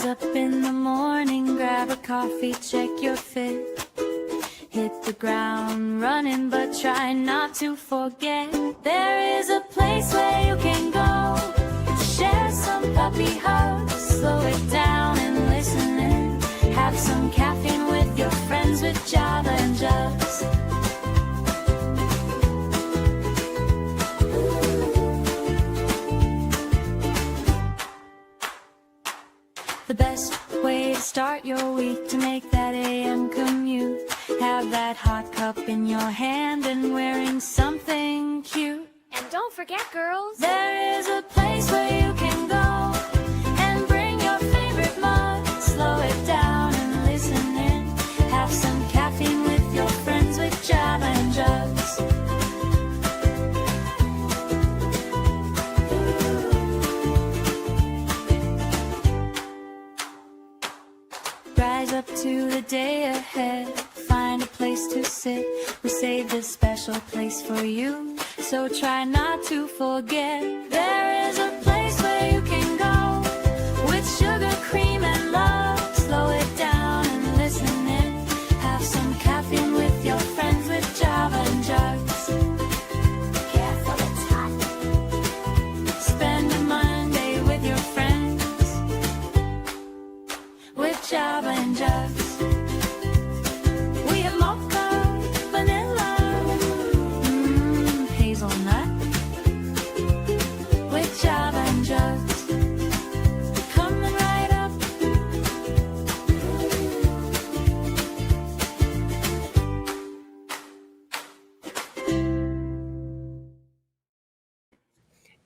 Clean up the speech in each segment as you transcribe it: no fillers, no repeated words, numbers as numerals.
Rise up in the morning, grab a coffee, check your fit. Hit the ground running, but try not to forget. There is a place where you can go to share some puppy hugs. Slow it down and listen in. Have some caffeine with your friends with Java and Jugs. The best way to start your week, to make that AM commute. Have that hot cup in your hand and wearing something cute. And don't forget, girls, there is a place where you can go and bring your favorite mug. Slow it down and listen in. Have some caffeine with your friends with Java and Jugs. Rise up to the day ahead. Find a place to sit. We saved a special place for you, so try not to forget. There is a place where you can go with sugar, cream, and love. Slow it down and listen in. Have some caffeine with your friends with Java and Jugs. Careful, it's hot. Spend a Monday with your friends with Java and Jugs. We have mocha, vanilla, hazelnut with Java and Jugs. Coming right up.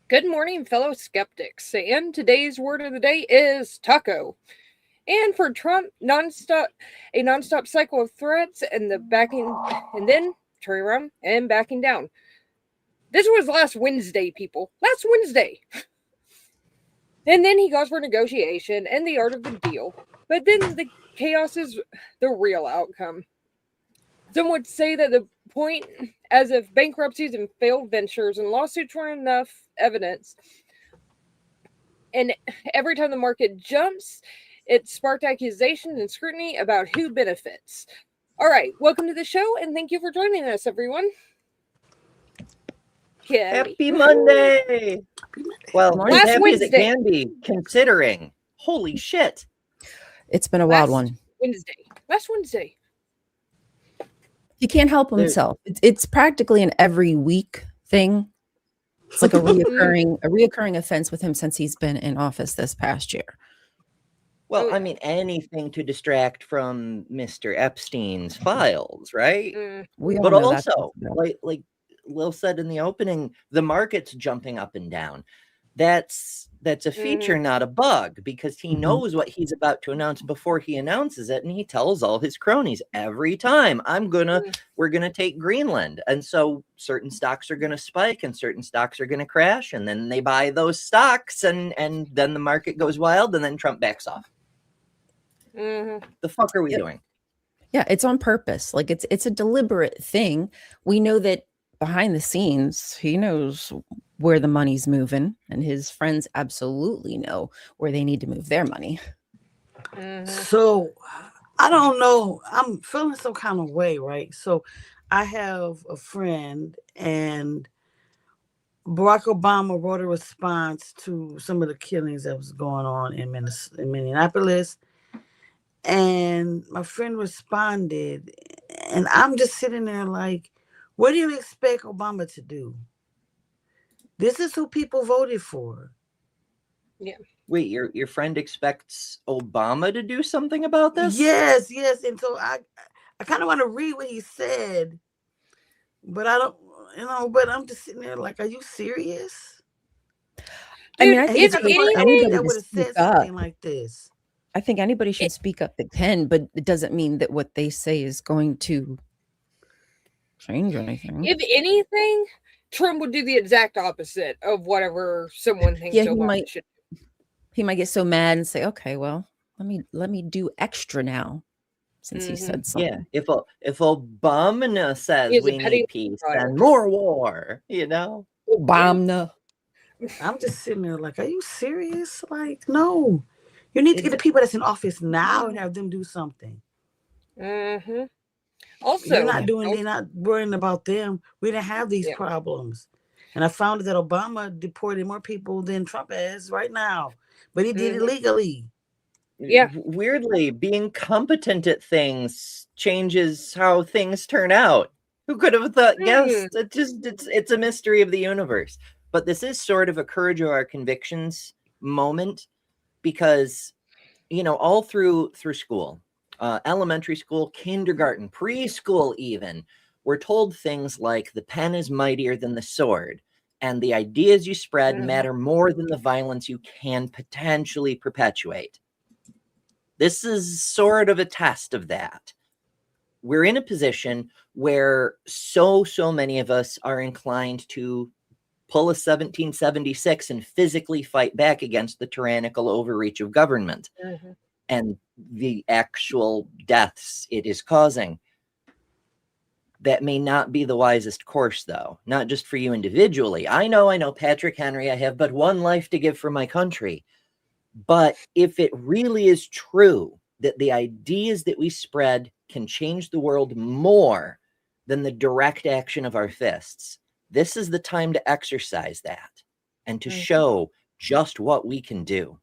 Good morning, fellow skeptics. And today's word of the day is taco. And for Trump, a nonstop cycle of threats and then turning around and backing down. This was last Wednesday, people. Last Wednesday. And then he goes for negotiation and the art of the deal. But then the chaos is the real outcome. Some would say that the point, as if bankruptcies and failed ventures and lawsuits weren't enough evidence, and every time the market jumps, it sparked accusations and scrutiny about who benefits. All right, welcome to the show, and thank you for joining us, everyone. Happy Monday! Well, Last as happy Wednesday. as it can be, considering. Holy shit! It's been a wild one. Last Wednesday. He can't help himself. It's practically an every week thing. It's like a reoccurring offense with him since he's been in office this past year. Well, I mean, anything to distract from Mr. Epstein's files, right? But also, like Lil said in the opening, the market's jumping up and down. That's a feature, not a bug, because he knows what he's about to announce before he announces it, and he tells all his cronies every time, we're gonna take Greenland. And so certain stocks are gonna spike and certain stocks are gonna crash, and then they buy those stocks, and then the market goes wild, and then Trump backs off. The fuck are we doing? Yeah, it's on purpose. Like it's a deliberate thing. We know that behind the scenes, he knows where the money's moving, and his friends absolutely know where they need to move their money. So I don't know. I'm feeling some kind of way, right? So I have a friend, and Barack Obama wrote a response to some of the killings that was going on in Minneapolis. And my friend responded, and I'm just sitting there like, what do you expect Obama to do? This is who people voted for. Yeah. Wait, your friend expects Obama to do something about this? Yes. And so I kind of want to read what he said, but I don't, but I'm just sitting there like, are you serious? I mean, I think anybody that would have said something like this. I think anybody should speak up that can, but it doesn't mean that what they say is going to change anything. If anything, Trump would do the exact opposite of whatever someone thinks Obama should do. He might get so mad and say, okay, well, let me do extra now, since he said something. Yeah, if Obama says we need peace, then more war, Obama. I'm just sitting there like, are you serious? Like, no. You need to get the people that's in office now and have them do something. Mm-hmm. Also, they're not worrying about them. We didn't have these problems. And I found that Obama deported more people than Trump has right now. But he did it legally. Yeah. Weirdly, being competent at things changes how things turn out. Who could have guessed? It's a mystery of the universe. But this is sort of a courage of our convictions moment, because, you know, all through school, elementary school, kindergarten, preschool even, we're told things like the pen is mightier than the sword, and the ideas you spread matter more than the violence you can potentially perpetuate. This is sort of a test of that. We're in a position where so many of us are inclined to pull a 1776 and physically fight back against the tyrannical overreach of government and the actual deaths it is causing. That may not be the wisest course, though, not just for you individually. I know, Patrick Henry, I have but one life to give for my country. But if it really is true that the ideas that we spread can change the world more than the direct action of our fists, this is the time to exercise that and to show just what we can do.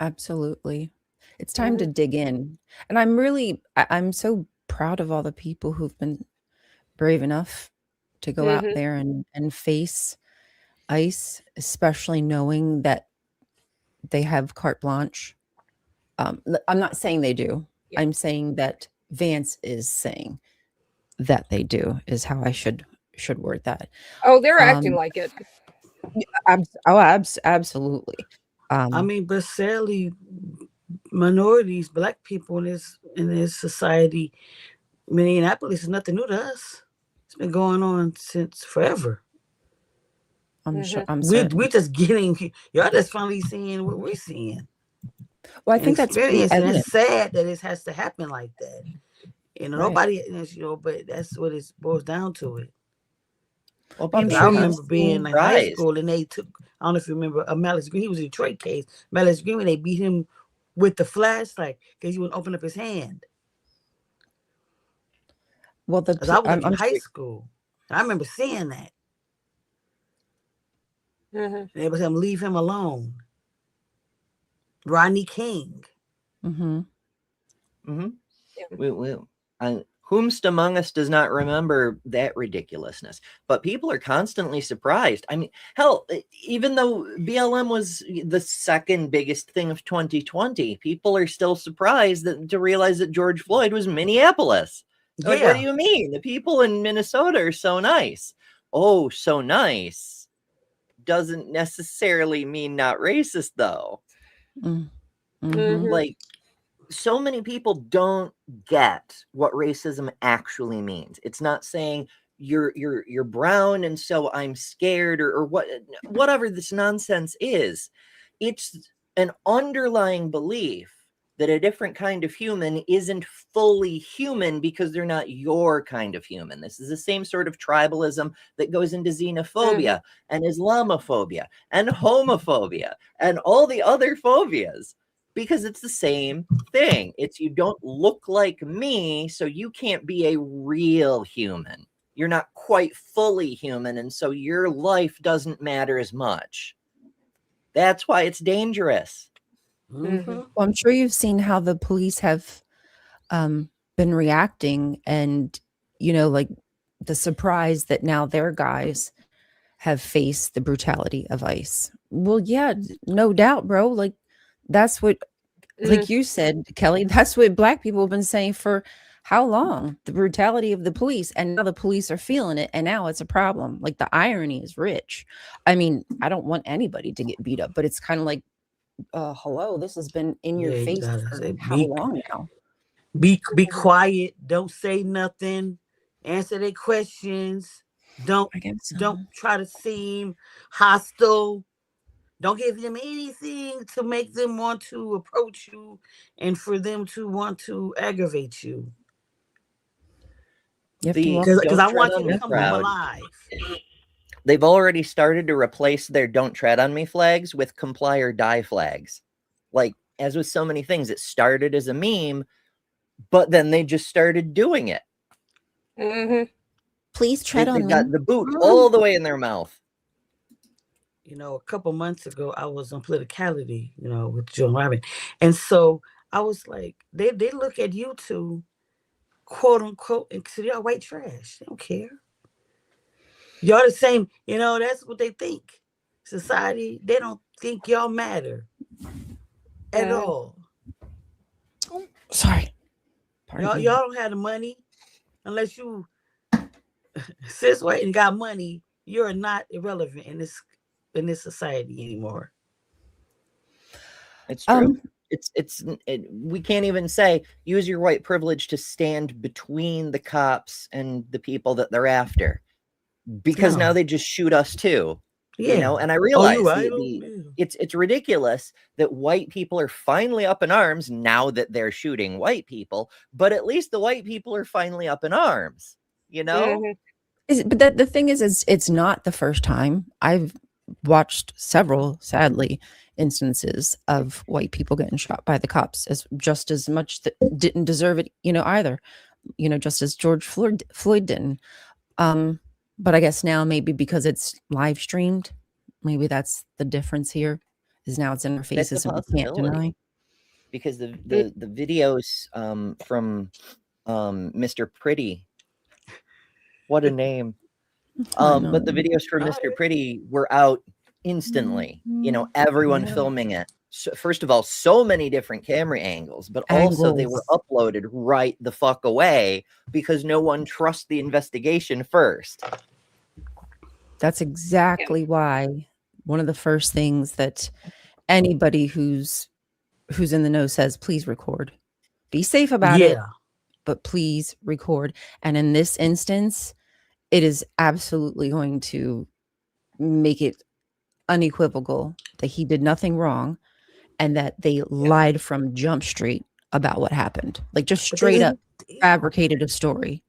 Absolutely. It's time to dig in. And I'm so proud of all the people who've been brave enough to go out there and face ICE, especially knowing that they have carte blanche. I'm not saying they do. I'm saying that Vance is saying that they do, is how I should word that. Oh, they're acting like it. Absolutely. I mean, but sadly, minorities, Black people in this society, Minneapolis is nothing new to us. It's been going on since forever. I'm sure. We're just getting, y'all just finally seeing what we're seeing. Well, I think that's sad that it has to happen like that. You know, nobody, but that's what it boils down to it. Well, I remember being in high school and they took, I don't know if you remember, Malice Green, he was a Detroit case. Malice Green, when they beat him with the flashlight because he wouldn't open up his hand. Well, I was in high school. I remember seeing that. They was him, leave him alone. Rodney King. Whomst among us does not remember that ridiculousness? But people are constantly surprised. I mean, hell, even though BLM was the second biggest thing of 2020, people are still surprised to realize that George Floyd was Minneapolis. Like, what do you mean? The people in Minnesota are so nice. Oh, so nice doesn't necessarily mean not racist, though. Like, so many people don't get what racism actually means. It's not saying you're brown and so I'm scared or whatever this nonsense is. It's an underlying belief that a different kind of human isn't fully human because they're not your kind of human. This is the same sort of tribalism that goes into xenophobia and Islamophobia and homophobia and all the other phobias, because it's the same thing. It's you don't look like me, so you can't be a real human. You're not quite fully human, and so your life doesn't matter as much. That's why it's dangerous. Well, I'm sure you've seen how the police have been reacting, and like the surprise that now their guys have faced the brutality of ICE. Well, yeah, no doubt, bro. Like that's what, like you said, Kelly, that's what Black people have been saying for how long? The brutality of the police, and now the police are feeling it, and now it's a problem. Like the irony is rich. I mean, I don't want anybody to get beat up, but it's kind of like, hello, this has been in your face for how long now? Be quiet. Don't say nothing. Answer their questions. Don't try to seem hostile. Don't give them anything to make them want to approach you and for them to want to aggravate you. Because I want you to come home alive. They've already started to replace their "Don't Tread on Me" flags with "Comply or Die" flags. Like, as with so many things, it started as a meme, but then they just started doing it. Please tread on They've me. got the boot all the way in their mouth. You know, a couple months ago, I was on Politicality, you know, with Joe and Robin. And so I was like, they look at you two, quote unquote, and say y'all white trash. They don't care. Y'all the same, you know, that's what they think. Society, they don't think y'all matter at all. Oh, sorry. Y'all don't have the money unless you cis white and got money. You're not irrelevant in this society anymore. It's true. We can't even say use your white privilege to stand between the cops and the people that they're after, because now they just shoot us too. Yeah. You know, and I realize right. it's ridiculous that white people are finally up in arms now that they're shooting white people, but at least the white people are finally up in arms, you know? But the thing is it's not the first time. I've watched several, sadly, instances of white people getting shot by the cops as just as much that didn't deserve it, you know, either, you know, just as George Floyd didn't. But I guess now maybe because it's live streamed, maybe that's the difference here, is now it's in our faces and we can't deny. Because the videos from Mr. Pretty, what a name. But the videos from Mr. Pretty were out instantly, you know, everyone filming it. So, first of all, so many different camera angles, but also they were uploaded right the fuck away because no one trusts the investigation first. That's exactly why one of the first things that anybody who's in the know says, please record. Be safe about it, but please record. And in this instance, it is absolutely going to make it unequivocal that he did nothing wrong and that they lied from Jump Street about what happened. Like just straight up fabricated a story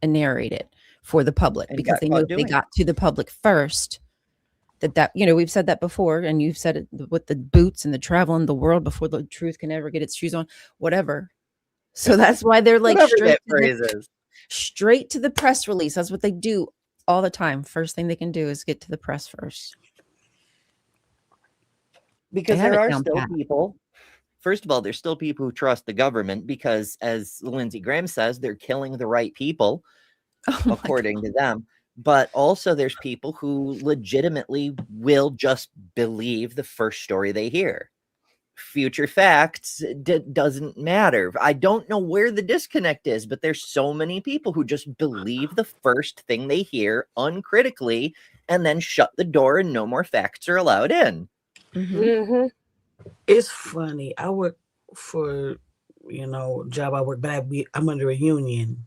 and narrated it for the public because they knew if they got to the public first, that, you know, we've said that before, and you've said it with the boots and the travel in the world before the truth can ever get its shoes on, whatever. So that's why they're like straight to the press release. That's what they do all the time. First thing they can do is get to the press first. Because there are still people, first of all, there's still people who trust the government because, as Lindsey Graham says, they're killing the right people, according to them. But also there's people who legitimately will just believe the first story they hear. Future facts doesn't matter. I don't know where the disconnect is, but there's so many people who just believe the first thing they hear uncritically and then shut the door and no more facts are allowed in. It's funny. I work for, you know, job I work, but I'm under a union.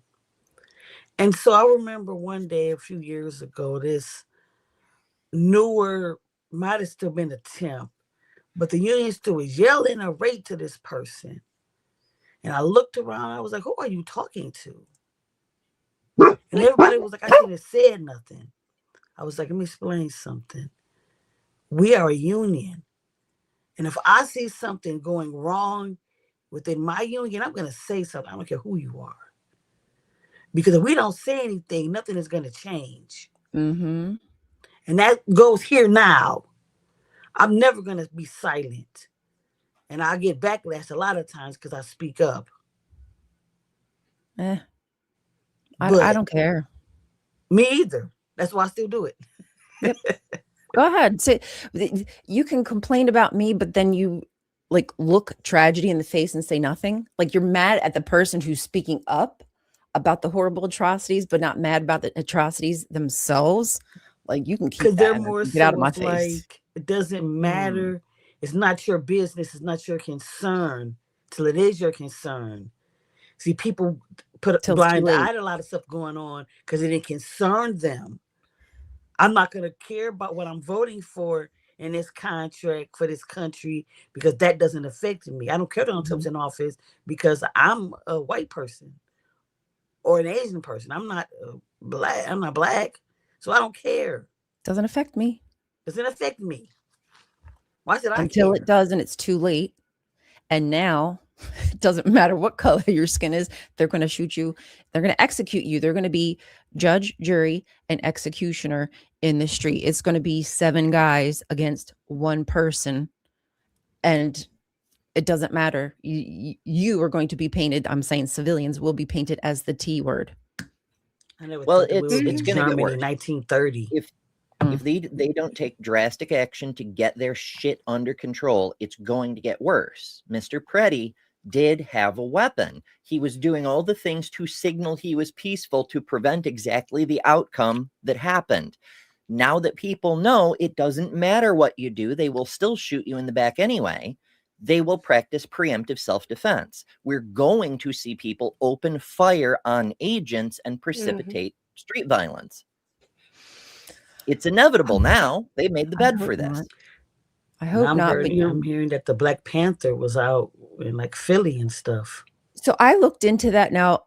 And so I remember one day a few years ago, this newer, might have still been a temp, but the union still was yelling a rate to this person. And I looked around, I was like, who are you talking to? And everybody was like, I shouldn't have said nothing. I was like, let me explain something. We are a union. And if I see something going wrong within my union, I'm going to say something. I don't care who you are. Because if we don't say anything, nothing is going to change. And that goes here now. I'm never going to be silent. And I get backlash a lot of times because I speak up. I don't care. Me either. That's why I still do it. Yep. Go ahead. Say, you can complain about me, but then you like look tragedy in the face and say nothing. Like you're mad at the person who's speaking up about the horrible atrocities, but not mad about the atrocities themselves. Like you can keep that. They're more get out of my face. Like, it doesn't matter. It's not your business. It's not your concern till it is your concern. See, people put a blind eye to a lot of stuff going on because it didn't concern them. I'm not going to care about what I'm voting for in this contract for this country because that doesn't affect me. I don't care that Trump's in office because I'm a white person or an Asian person. I'm not black. I'm not black. So I don't care. Doesn't affect me. Doesn't affect me. Why should I Until care? it does and it's too late. And now it doesn't matter what color your skin is, they're going to shoot you. They're going to execute you. They're going to be judge, jury, and executioner in the street. It's going to be 7 guys against 1 person. And it doesn't matter. You are going to be painted. I'm saying civilians will be painted as the T word. I never Well, thought that we it's going to get worse. In 1930. If they don't take drastic action to get their shit under control, it's going to get worse. Mr. Preddy did have a weapon. He was doing all the things to signal he was peaceful to prevent exactly the outcome that happened. Now that people know it doesn't matter what you do, they will still shoot you in the back anyway. They will practice preemptive self-defense. We're going to see people open fire on agents and precipitate street violence. It's inevitable now. They made the bed for this. I hope not. But I'm hearing that the Black Panther was out in like Philly and stuff. So I looked into that. Now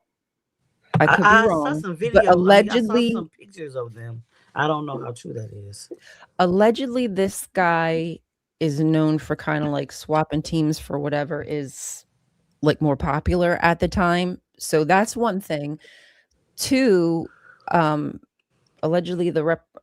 I could be wrong, saw some videos. but allegedly, I saw some pictures of them. I don't know how true that is. Allegedly, this guy is known for kind of like swapping teams for whatever is like more popular at the time. So that's one thing. 2, allegedly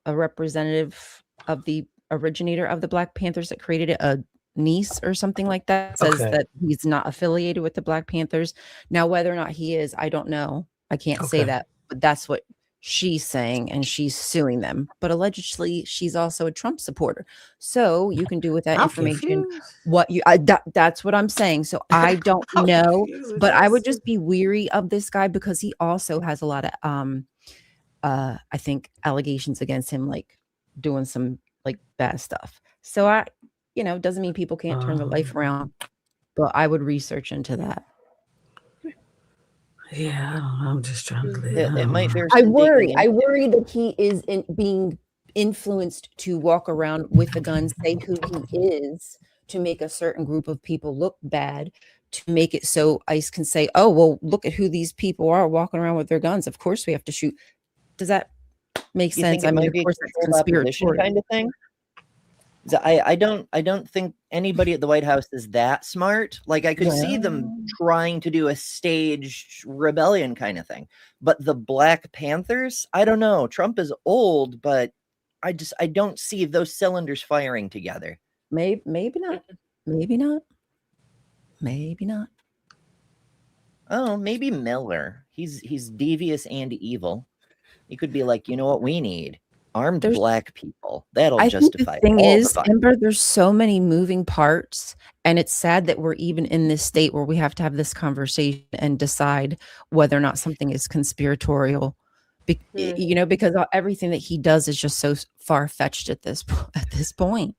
a representative of the originator of the Black Panthers that created it, a niece or something like that, says that he's not affiliated with the Black Panthers. Now, whether or not he is, I don't know. I can't say that, but that's what she's saying, and she's suing them. But allegedly, she's also a Trump supporter. So you can do with that information what you. That's what I'm saying. So I don't know, but I would just be weary of this guy because he also has a lot of I think allegations against him, like doing some like bad stuff. So doesn't mean people can't turn their life around, but I would research into that. Yeah, I'm just trying to live. It might I worry that he is being influenced to walk around with a gun, say who he is, to make a certain group of people look bad, to make it so ICE can say, oh, well, look at who these people are walking around with their guns. Of course we have to shoot. Does that make sense? I mean, of course, it's conspiratorial kind of thing. I don't think anybody at the White House is that smart. Like I could see them trying to do a staged rebellion kind of thing. But the Black Panthers, I don't know. Trump is old, but I don't see those cylinders firing together. Maybe not. Maybe not. Oh, maybe Miller. He's devious and evil. He could be like, you know what we need? Armed Black people. That'll justify. The thing is, Amber, there's so many moving parts, and it's sad that we're even in this state where we have to have this conversation and decide whether or not something is conspiratorial. Because everything that he does is just so far fetched at this point.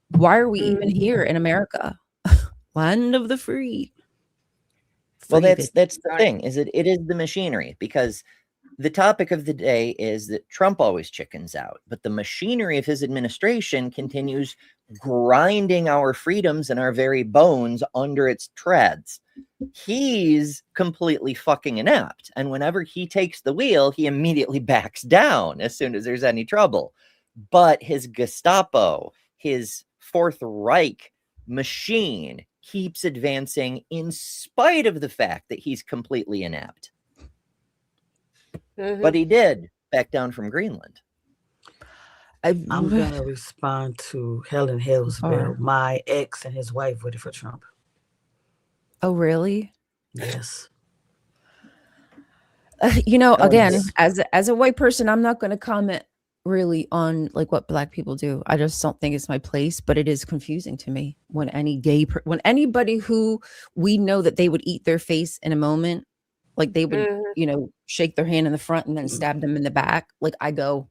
Why are we even here in America, land of the free? Well, that's the thing. It is the machinery, because the topic of the day is that Trump always chickens out, but the machinery of his administration continues grinding our freedoms and our very bones under its treads. He's completely fucking inept. And whenever he takes the wheel, he immediately backs down as soon as there's any trouble. But his Gestapo, his Fourth Reich machine keeps advancing in spite of the fact that he's completely inept. But he did back down from Greenland. I'm going to respond to Helen Hillsborough. My ex and his wife voted for Trump. Oh, really? Yes. Again, as a white person, I'm not going to comment really on like what Black people do. I just don't think it's my place, but it is confusing to me when when anybody who we know that they would eat their face in a moment, like they would, shake their hand in the front and then stab them in the back. Like I go,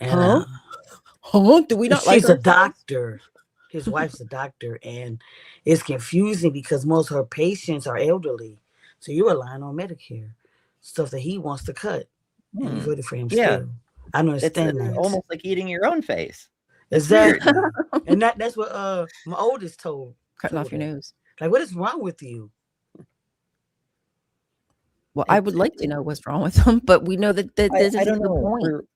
huh? Do we not like she's a doctor. His wife's a doctor, and it's confusing because most of her patients are elderly. So you're relying on Medicare, stuff that he wants to cut. And you voted for him still. I understand that. Almost like eating your own face. Exactly. And that's what my oldest told. Cutting off your nose. Like, what is wrong with you? Well, I would like to know what's wrong with them, but we know that this is the point.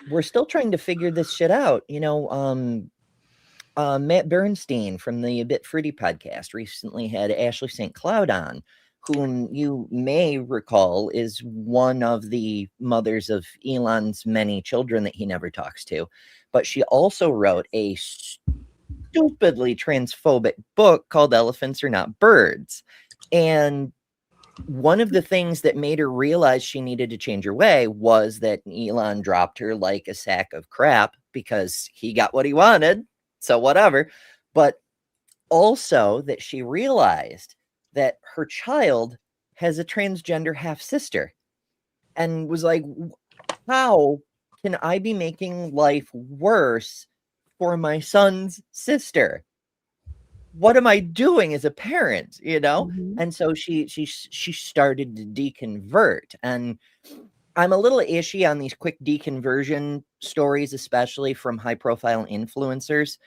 We're still trying to figure this shit out. Matt Bernstein from the A Bit Fruity podcast recently had Ashley St. Cloud on, whom you may recall is one of the mothers of Elon's many children that he never talks to. But she also wrote a stupidly transphobic book called Elephants Are Not Birds. And one of the things that made her realize she needed to change her way was that Elon dropped her like a sack of crap because he got what he wanted. So whatever. But also that she realized that her child has a transgender half sister and was like, how can I be making life worse for my son's sister? What am I doing as a parent, you know? Mhm. And so she started to deconvert. And I'm a little ishy on these quick deconversion stories, especially from high profile influencers.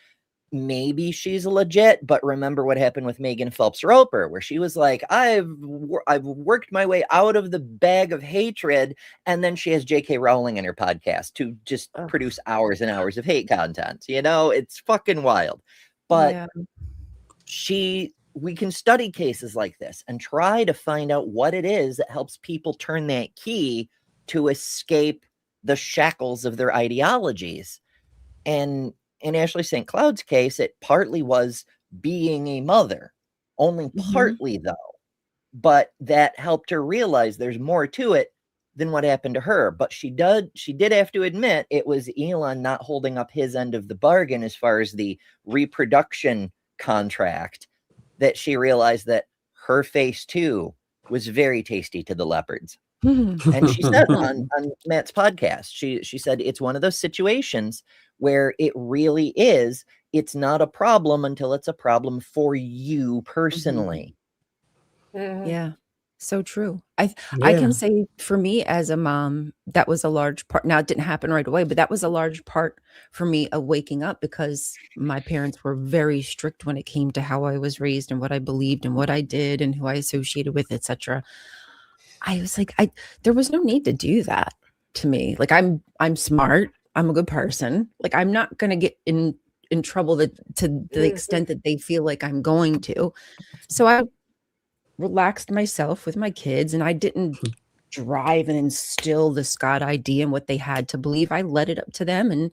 Maybe she's legit, but remember what happened with Megan Phelps Roper, where she was like, I've worked my way out of the bag of hatred, and then she has J.K. Rowling in her podcast to just produce hours and hours of hate content. You know, it's fucking wild. But we can study cases like this and try to find out what it is that helps people turn that key to escape the shackles of their ideologies. And in Ashley St. Cloud's case, it partly was being a mother, only partly though. But that helped her realize there's more to it than what happened to her. But she did have to admit it was Elon not holding up his end of the bargain as far as the reproduction contract, that she realized that her face too was very tasty to the leopards. And she said on Matt's podcast, she said it's one of those situations where it really is, it's not a problem until it's a problem for you personally. Yeah, so true. I can say for me as a mom, that was a large part. Now, it didn't happen right away, but that was a large part for me of waking up, because my parents were very strict when it came to how I was raised and what I believed and what I did and who I associated with, etc. I was like, there was no need to do that to me. Like, I'm smart. I'm a good person. Like, I'm not going to get in trouble to the extent that they feel like I'm going to. So I relaxed myself with my kids, and I didn't drive and instill this God idea and what they had to believe. I let it up to them. And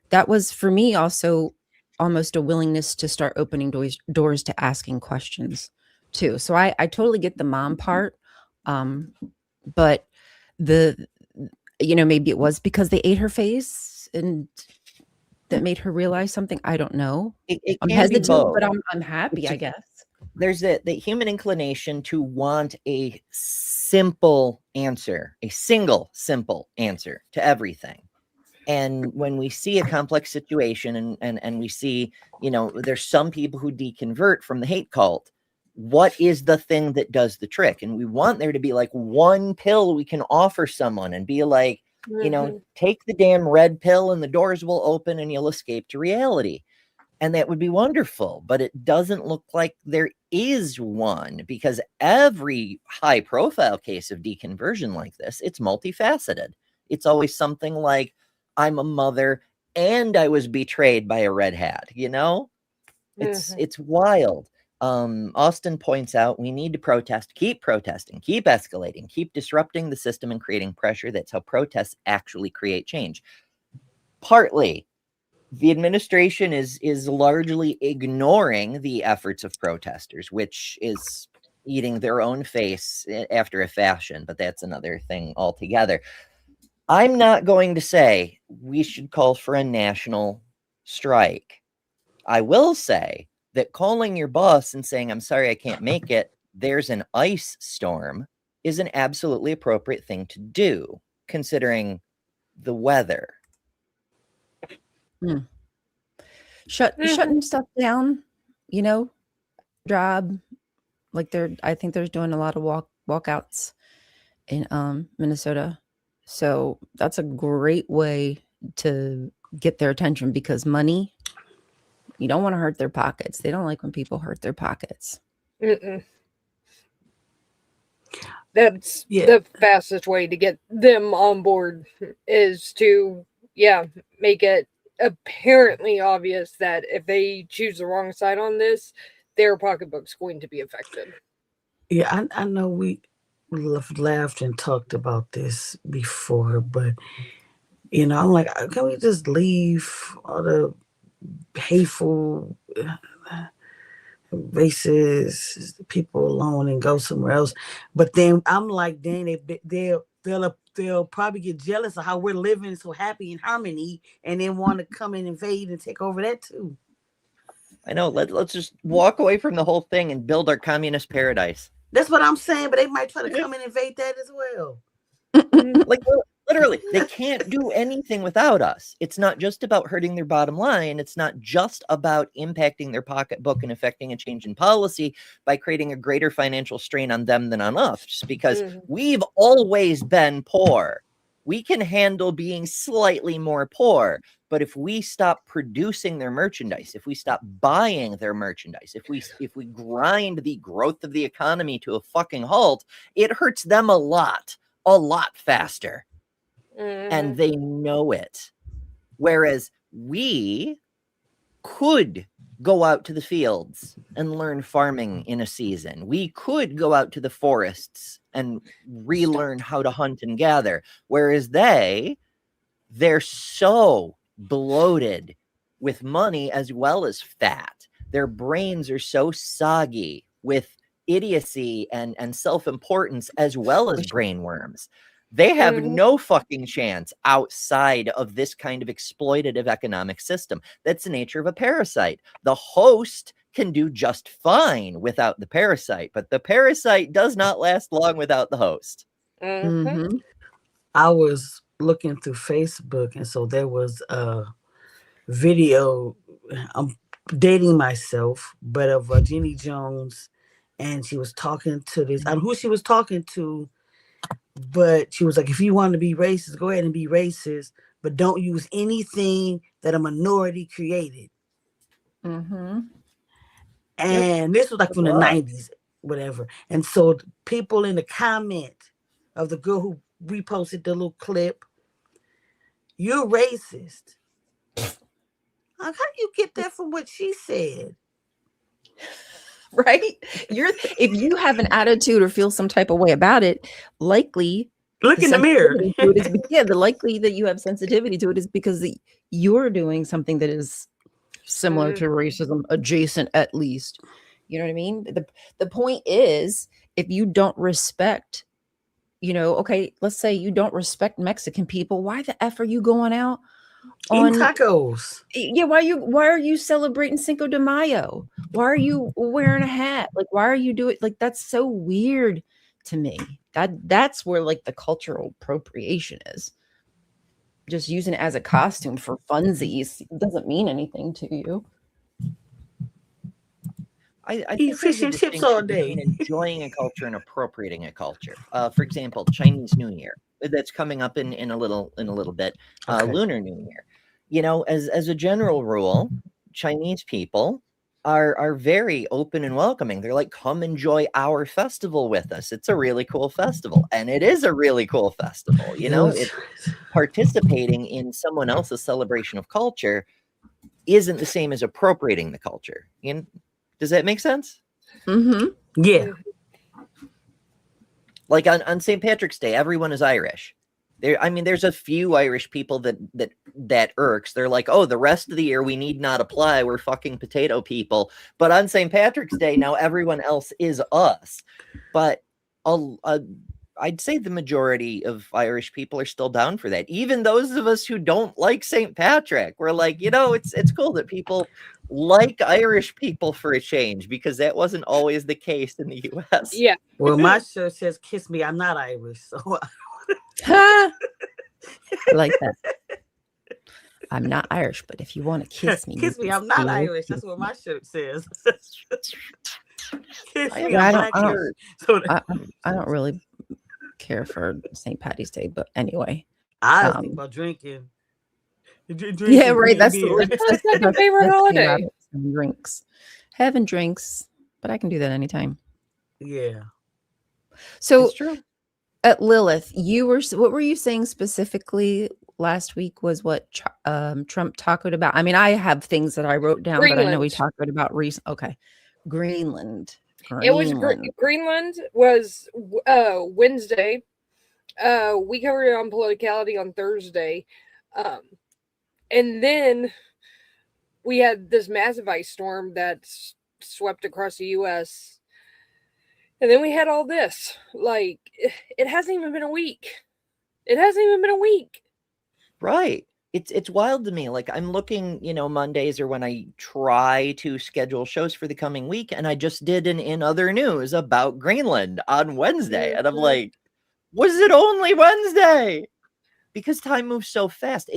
that was for me also almost a willingness to start opening doors to asking questions too. So I totally get the mom part. But maybe it was because they ate her face and that made her realize something. I don't know. I'm hesitant, but I'm happy, I guess. There's the human inclination to want a simple answer, a single simple answer to everything. And when we see a complex situation and we see, there's some people who deconvert from the hate cult, what is the thing that does the trick? And we want there to be like one pill we can offer someone and be like, take the damn red pill and the doors will open and you'll escape to reality. And that would be wonderful, but it doesn't look like there is one, because every high profile case of deconversion like this, it's multifaceted. It's always something like, I'm a mother and I was betrayed by a red hat, It's wild. Austin points out we need to protest, keep protesting, keep escalating, keep disrupting the system and creating pressure. That's how protests actually create change. Partly, the administration is largely ignoring the efforts of protesters, which is eating their own face after a fashion, but that's another thing altogether. I'm not going to say we should call for a national strike. I will say that calling your boss and saying, I'm sorry, I can't make it, there's an ice storm, is an absolutely appropriate thing to do, considering the weather. Shutting stuff down, job, like I think there's doing a lot of walkouts in Minnesota. So that's a great way to get their attention, because money, you don't want to hurt their pockets. They don't like when people hurt their pockets. That's the fastest way to get them on board, is to make it apparently obvious that if they choose the wrong side on this, their pocketbook's going to be affected. Yeah, I know we laughed and talked about this before, but I'm like, can we just leave all the hateful, racist people alone and go somewhere else? But then I'm like, then they'll probably get jealous of how we're living so happy in harmony, and then want to come and invade and take over that too. I know. Let's just walk away from the whole thing and build our communist paradise. That's what I'm saying, but they might try to come and invade that as well. Like, literally, they can't do anything without us. It's not just about hurting their bottom line. It's not just about impacting their pocketbook and affecting a change in policy by creating a greater financial strain on them than on us, just because we've always been poor. We can handle being slightly more poor, but if we stop producing their merchandise, if we stop buying their merchandise, if we grind the growth of the economy to a fucking halt, it hurts them a lot faster. And they know it. Whereas we could go out to the fields and learn farming in a season. We could go out to the forests and relearn how to hunt and gather. Whereas they're so bloated with money as well as fat. Their brains are so soggy with idiocy and self-importance as well as brain worms. They have no fucking chance outside of this kind of exploitative economic system. That's the nature of a parasite. The host can do just fine without the parasite, but the parasite does not last long without the host. I was looking through Facebook, and so there was a video. I'm dating myself, but of Jenny Jones, and she was talking to this. I don't know who she was talking to, but she was like, if you want to be racist, go ahead and be racist, but don't use anything that a minority created. And this was like from the 90s, whatever. And so people in the comment of the girl who reposted the little clip, you're racist. How do you get that from what she said? Right? If you have an attitude or feel some type of way about it, likely look in the mirror. The likely that you have sensitivity to it is because you're doing something that is similar to racism, adjacent at least. You know what I mean? The point is, if you don't respect, okay, let's say you don't respect Mexican people, why the F are you going out on tacos? Yeah, why are you celebrating Cinco de Mayo? Why are you wearing a hat? Like, why are you doing, like, that's so weird to me. That's where like the cultural appropriation is. Just using it as a costume for funsies doesn't mean anything to you. I eat fish and chips all day. Enjoying a culture and appropriating a culture. For example, Chinese New Year that's coming up in a little bit. Lunar New Year. As a general rule, Chinese people are very open and welcoming. They're like, come enjoy our festival with us. It's a really cool festival, and it is a really cool festival. It's participating in someone else's celebration of culture isn't the same as appropriating the culture. Does that make sense? Yeah. Like on St. Patrick's Day, everyone is Irish. There's a few Irish people that irks. They're like, oh, the rest of the year we need not apply. We're fucking potato people. But on St. Patrick's Day, now everyone else is us. But I'd say the majority of Irish people are still down for that. Even those of us who don't like St. Patrick, we're like, it's cool that people like Irish people for a change, because that wasn't always the case in the U.S. Yeah. Well, my shirt says "Kiss me, I'm not Irish," so. I like that. I'm not Irish, but if you want to kiss me, I'm not Irish. That's what my shirt says. I don't really care for St. Patty's Day, but anyway, I think about drinking. Yeah, right. That's my favorite holiday. Having drinks, but I can do that anytime. Yeah. So it's true. Lilith, what were you saying specifically last week was what Trump talked about. I mean, I have things that I wrote down, but I know we talked about recent. Okay, Greenland. It was Greenland was Wednesday. We covered it on politicality on Thursday, and then we had this massive ice storm that swept across the U.S. And then we had all this. Like, it hasn't even been a week. It hasn't even been a week. Right. It's wild to me. Like, I'm looking, Mondays are when I try to schedule shows for the coming week, and I just did an In Other News about Greenland on Wednesday. And I'm like, was it only Wednesday? Because time moves so fast.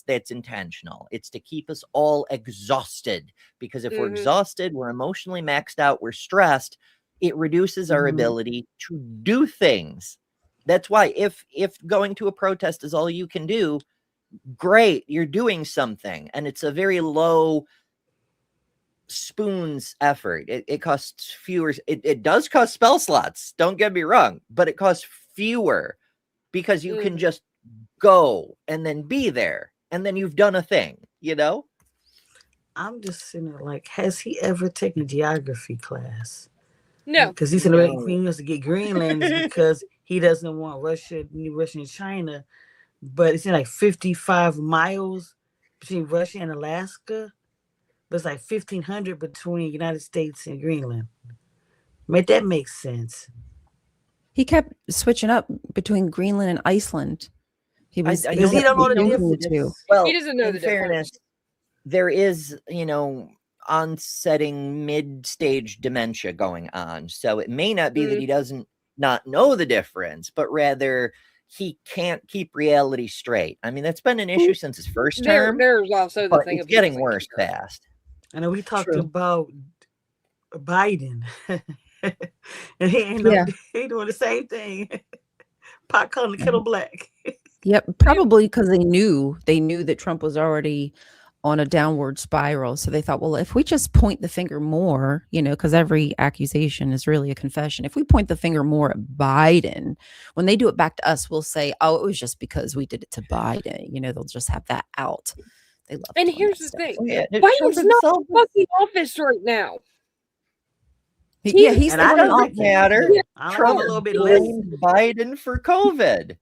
That's intentional. It's to keep us all exhausted, because if we're exhausted, we're emotionally maxed out, we're stressed, it reduces our ability to do things. That's why if going to a protest is all you can do, great, you're doing something, and it's a very low spoons effort. It costs fewer. It does cost spell slots, don't get me wrong, but it costs fewer, because you can just go and then be there, and then you've done a thing, I'm just sitting there like, has he ever taken a geography class? No, because he said he wants to get Greenland is because he doesn't want Russia and China, but it's like 55 miles between Russia and Alaska, but it's like 1,500 between the United States and Greenland. That makes sense. He kept switching up between Greenland and Iceland. He don't know the difference. Well, he doesn't know the fairness, difference. There is, onsetting mid-stage dementia going on. So it may not be that he doesn't not know the difference, but rather he can't keep reality straight. I mean, that's been an issue since his first term. There's also the thing it's getting worse fast. I know we talked about Biden, and he ain't doing the same thing. Pot calling the kettle black. Yep, probably because they knew that Trump was already on a downward spiral. So they thought, well, if we just point the finger more, because every accusation is really a confession. If we point the finger more at Biden, when they do it back to us, we'll say, oh, it was just because we did it to Biden. They'll just have that out. They love. And here's the thing: Biden's not in fucking office right now. He's not doesn't matter. Trump a little bit blamed Biden for COVID.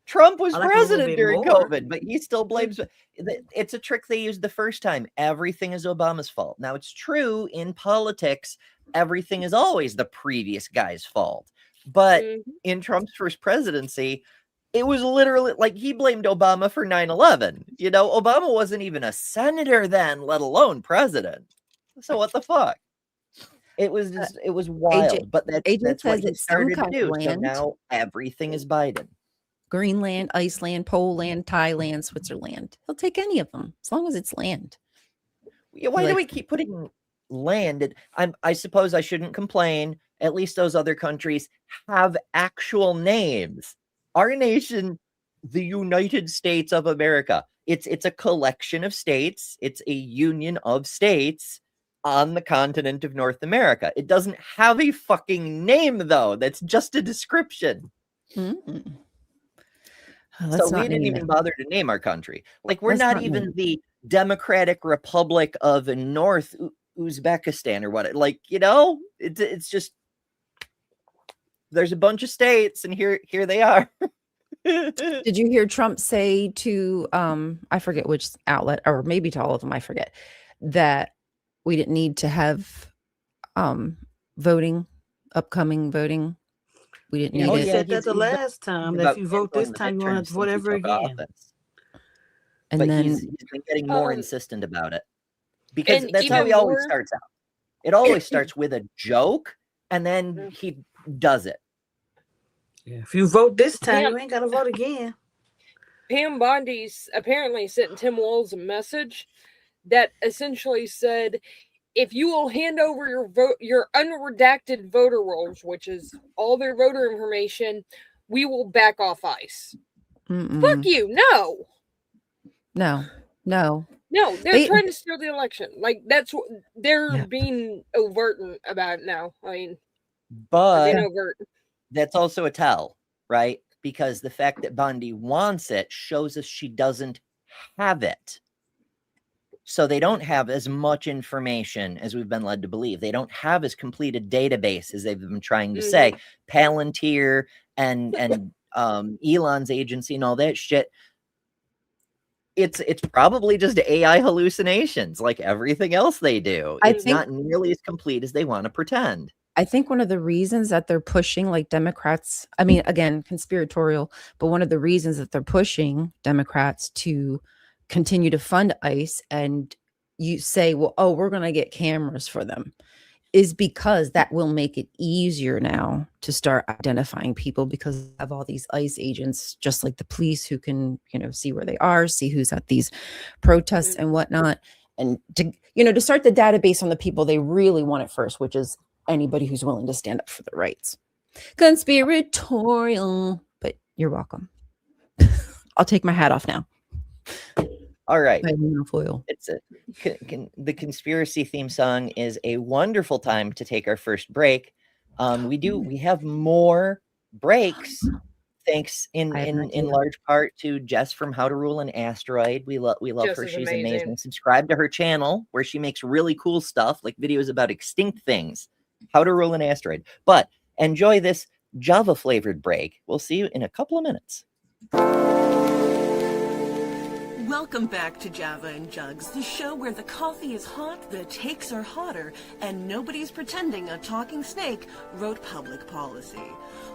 Trump was president during COVID, but he still blames. It's a trick they used the first time. Everything is Obama's fault. Now, it's true in politics, everything is always the previous guy's fault. But in Trump's first presidency, it was literally like he blamed Obama for 9/11. Obama wasn't even a senator then, let alone president. So what the fuck? It was wild. But that's what he started to do. So now everything is Biden. Greenland, Iceland, Poland, Thailand, Switzerland. He'll take any of them as long as it's land. Why do we keep putting land? I suppose I shouldn't complain. At least those other countries have actual names. Our nation, the United States of America, it's a collection of states. It's a union of states on the continent of North America. It doesn't have a fucking name, though. That's just a description. So we didn't even bother to name our country. Like, we're not even the Democratic Republic of North Uzbekistan or what. Like, it's just there's a bunch of states, and here they are. Did you hear Trump say to I forget which outlet, or maybe to all of them, I forget, that we didn't need to have upcoming voting. We didn't need it. He said that the last time, that if you vote this time, you won't have to vote ever again. And but then he's been getting more insistent about it, because that's how he always starts out. It always starts with a joke, and then he does it. Yeah, if you vote this time, you ain't got to vote again. Pam Bondi's apparently sent Tim Walz a message that essentially said, if you will hand over your unredacted voter rolls, which is all their voter information, we will back off ICE. Fuck you. No. They're trying to steal the election. Like, that's what they're being overt about it now. I mean, but that's also a tell, right? because the fact that Bundy wants it shows us she doesn't have it. So they don't have as much information as we've been led to believe. They don't have as complete a database as they've been trying to say. Palantir and Elon's agency and all that shit. It's probably just AI hallucinations like everything else they do. It's not nearly as complete as they want to pretend. I think one of the reasons that they're pushing, like Democrats, I mean, again, conspiratorial, but one of the reasons that they're pushing Democrats to continue to fund ICE and you say, well, oh, we're going to get cameras for them, is because that will make it easier now to start identifying people, because of all these ICE agents, just like the police, who can, see where they are, see who's at these protests and whatnot. And to start the database on the people they really want at first, which is anybody who's willing to stand up for their rights. Conspiratorial, but you're welcome. I'll take my hat off now. All right. Foil. It's the conspiracy theme song is a wonderful time to take our first break. We have more breaks, thanks in large part to Jess from How to Rule an Asteroid. We love her. She's amazing. Subscribe to her channel where she makes really cool stuff, like videos about extinct things. How to Rule an Asteroid. But enjoy this Java flavored break. We'll see you in a couple of minutes. Welcome back to Java and Jugs, the show where the coffee is hot, the takes are hotter, and nobody's pretending a talking snake wrote public policy.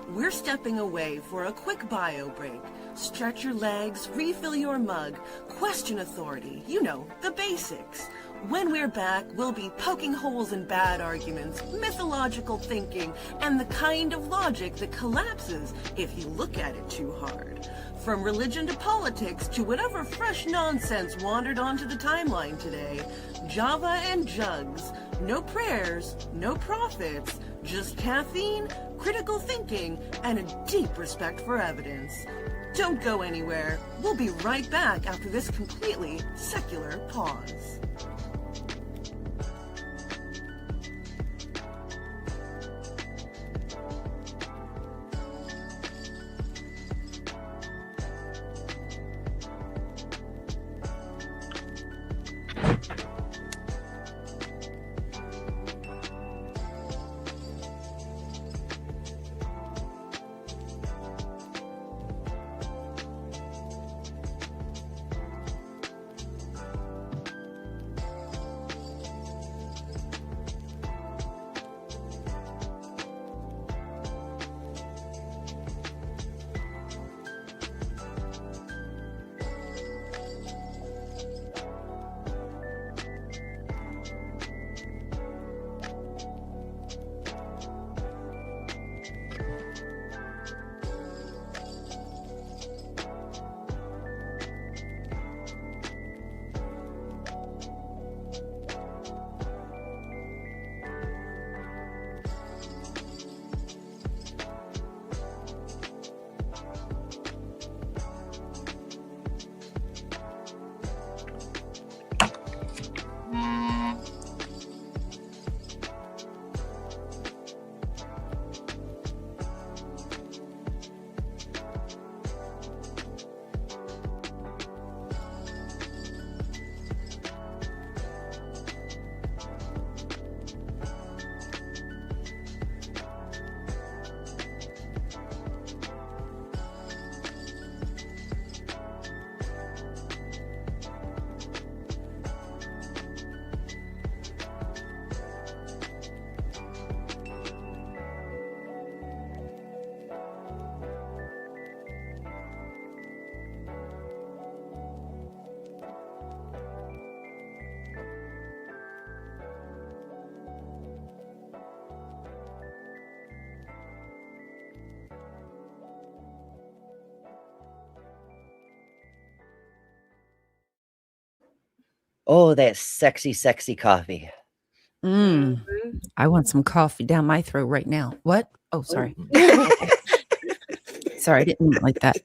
We're stepping away for a quick bio break. Stretch your legs, refill your mug, question authority, the basics. When we're back, we'll be poking holes in bad arguments, mythological thinking, and the kind of logic that collapses if you look at it too hard. From religion to politics to whatever fresh nonsense wandered onto the timeline today, Java and Jugs. No prayers, no prophets, just caffeine, critical thinking, and a deep respect for evidence. Don't go anywhere. We'll be right back after this completely secular pause. Oh, that sexy, sexy coffee. I want some coffee down my throat right now. What? Oh, sorry. Sorry, I didn't mean it like that.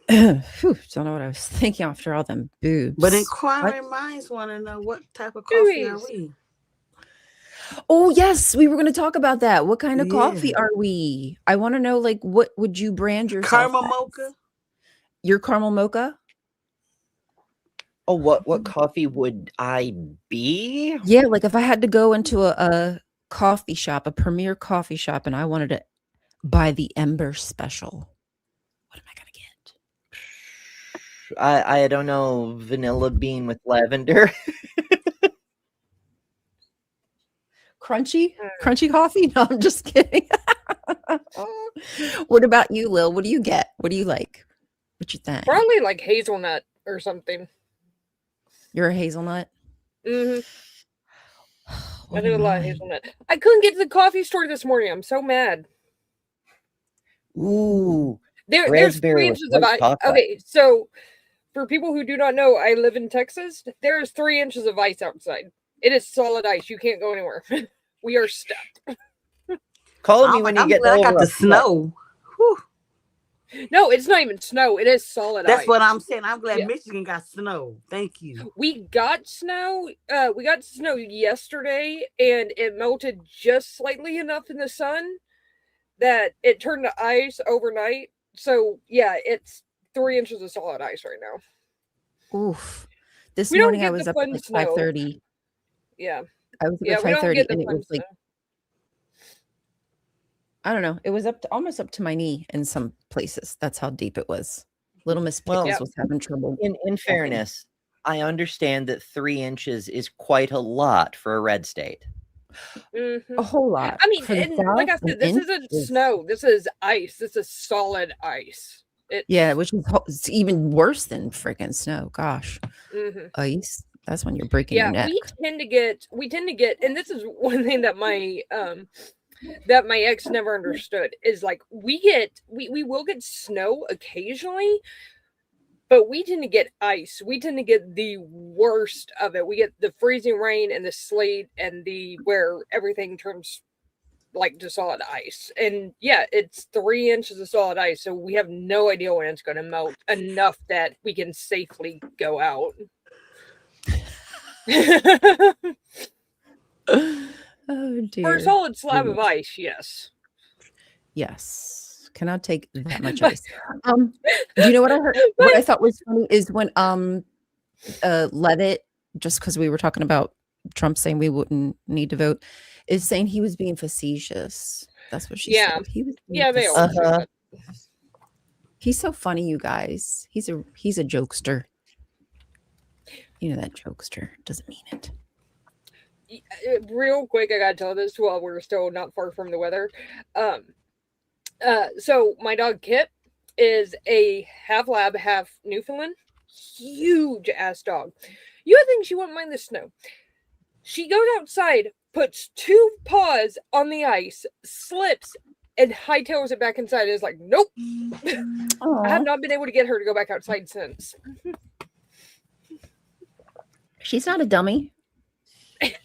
Whew, don't know what I was thinking after all them boobs. But inquiring minds want to know what type of coffee are we? Oh, yes, we were going to talk about that. What kind of coffee are we? I want to know, like, what would you brand yourself Caramel as? mocha. Your caramel mocha? Oh, what coffee would I be? Yeah, like if I had to go into a coffee shop, a premier coffee shop, and I wanted to buy the Ember Special, what am I going to get? I don't know, vanilla bean with lavender. Crunchy coffee? No, I'm just kidding. What about you, Lil? What do you get? What do you like? What you think? Probably like hazelnut or something. You're a hazelnut? I do a lot of hazelnut. I couldn't get to the coffee store this morning. I'm so mad. Ooh. There's 3 inches of ice. Okay, so for people who do not know, I live in Texas. There is 3 inches of ice outside. It is solid ice. You can't go anywhere. We are stuck. Call me when you get over. I got the snow. Whew. No, it's not even snow. It is solid ice. That's what I'm saying. I'm glad Michigan got snow. Thank you. We got snow. We got snow yesterday, and it melted just slightly enough in the sun that it turned to ice overnight. So yeah, it's 3 inches of solid ice right now. Oof. This morning I was up at like 5:30. Yeah. I was up at 5:30 and it was like, I don't know. It was almost up to my knee in some places. That's how deep it was. Little Miss Pickles was having trouble. In fairness, I understand that 3 inches is quite a lot for a red state. A whole lot. I mean, and like I said, this isn't snow. This is ice. This is solid ice. Which is even worse than freaking snow. Gosh, ice. That's when you're breaking your neck. We tend to get, and this is one thing that my ex never understood is like we will get snow occasionally, but we tend to get ice. We tend to get the worst of it. We get the freezing rain and the sleet and where everything turns like to solid ice. And yeah, it's 3 inches of solid ice. So we have no idea when it's going to melt enough that we can safely go out. Oh dear. For a solid slab of ice, yes. Yes. Cannot take that much ice. Do you know what I heard? What I thought was funny is when Levitt, just because we were talking about Trump saying we wouldn't need to vote, is saying he was being facetious. That's what she said. He was they are. He's so funny, you guys. He's a jokester. You know that jokester doesn't mean it. Real quick, I gotta tell this while we're still not far from the weather. So my dog Kip is a half lab, half Newfoundland. Huge ass dog. You would think she wouldn't mind the snow. She goes outside, puts 2 paws on the ice, slips, and hightails it back inside. It's like, nope. I have not been able to get her to go back outside since. She's not a dummy.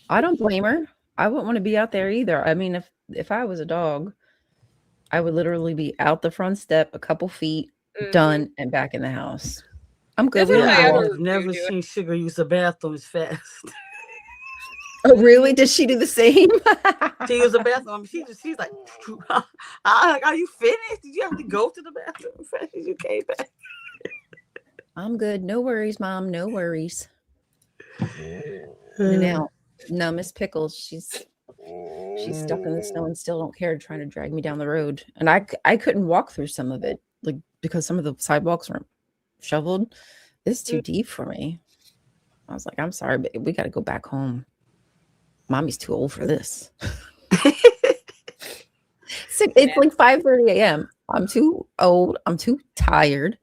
I don't blame her. I wouldn't want to be out there either. I mean, if I was a dog, I would literally be out the front step, a couple feet, done, and back in the house. I'm good with that. I've never seen Sugar use the bathroom as fast. Oh, really? Did she do the same? She used the bathroom. She's like, are you finished? Did you have to go to the bathroom as fast as you came back? I'm good. No worries, Mom. No worries. Now, no, Miss Pickles, she's stuck in the snow and still don't care, trying to drag me down the road. And I couldn't walk through some of it, like because some of the sidewalks weren't shoveled. It's too deep for me. I was like, I'm sorry, but we got to go back home. Mommy's too old for this. It's like 5:30 a.m. I'm too old. I'm too tired.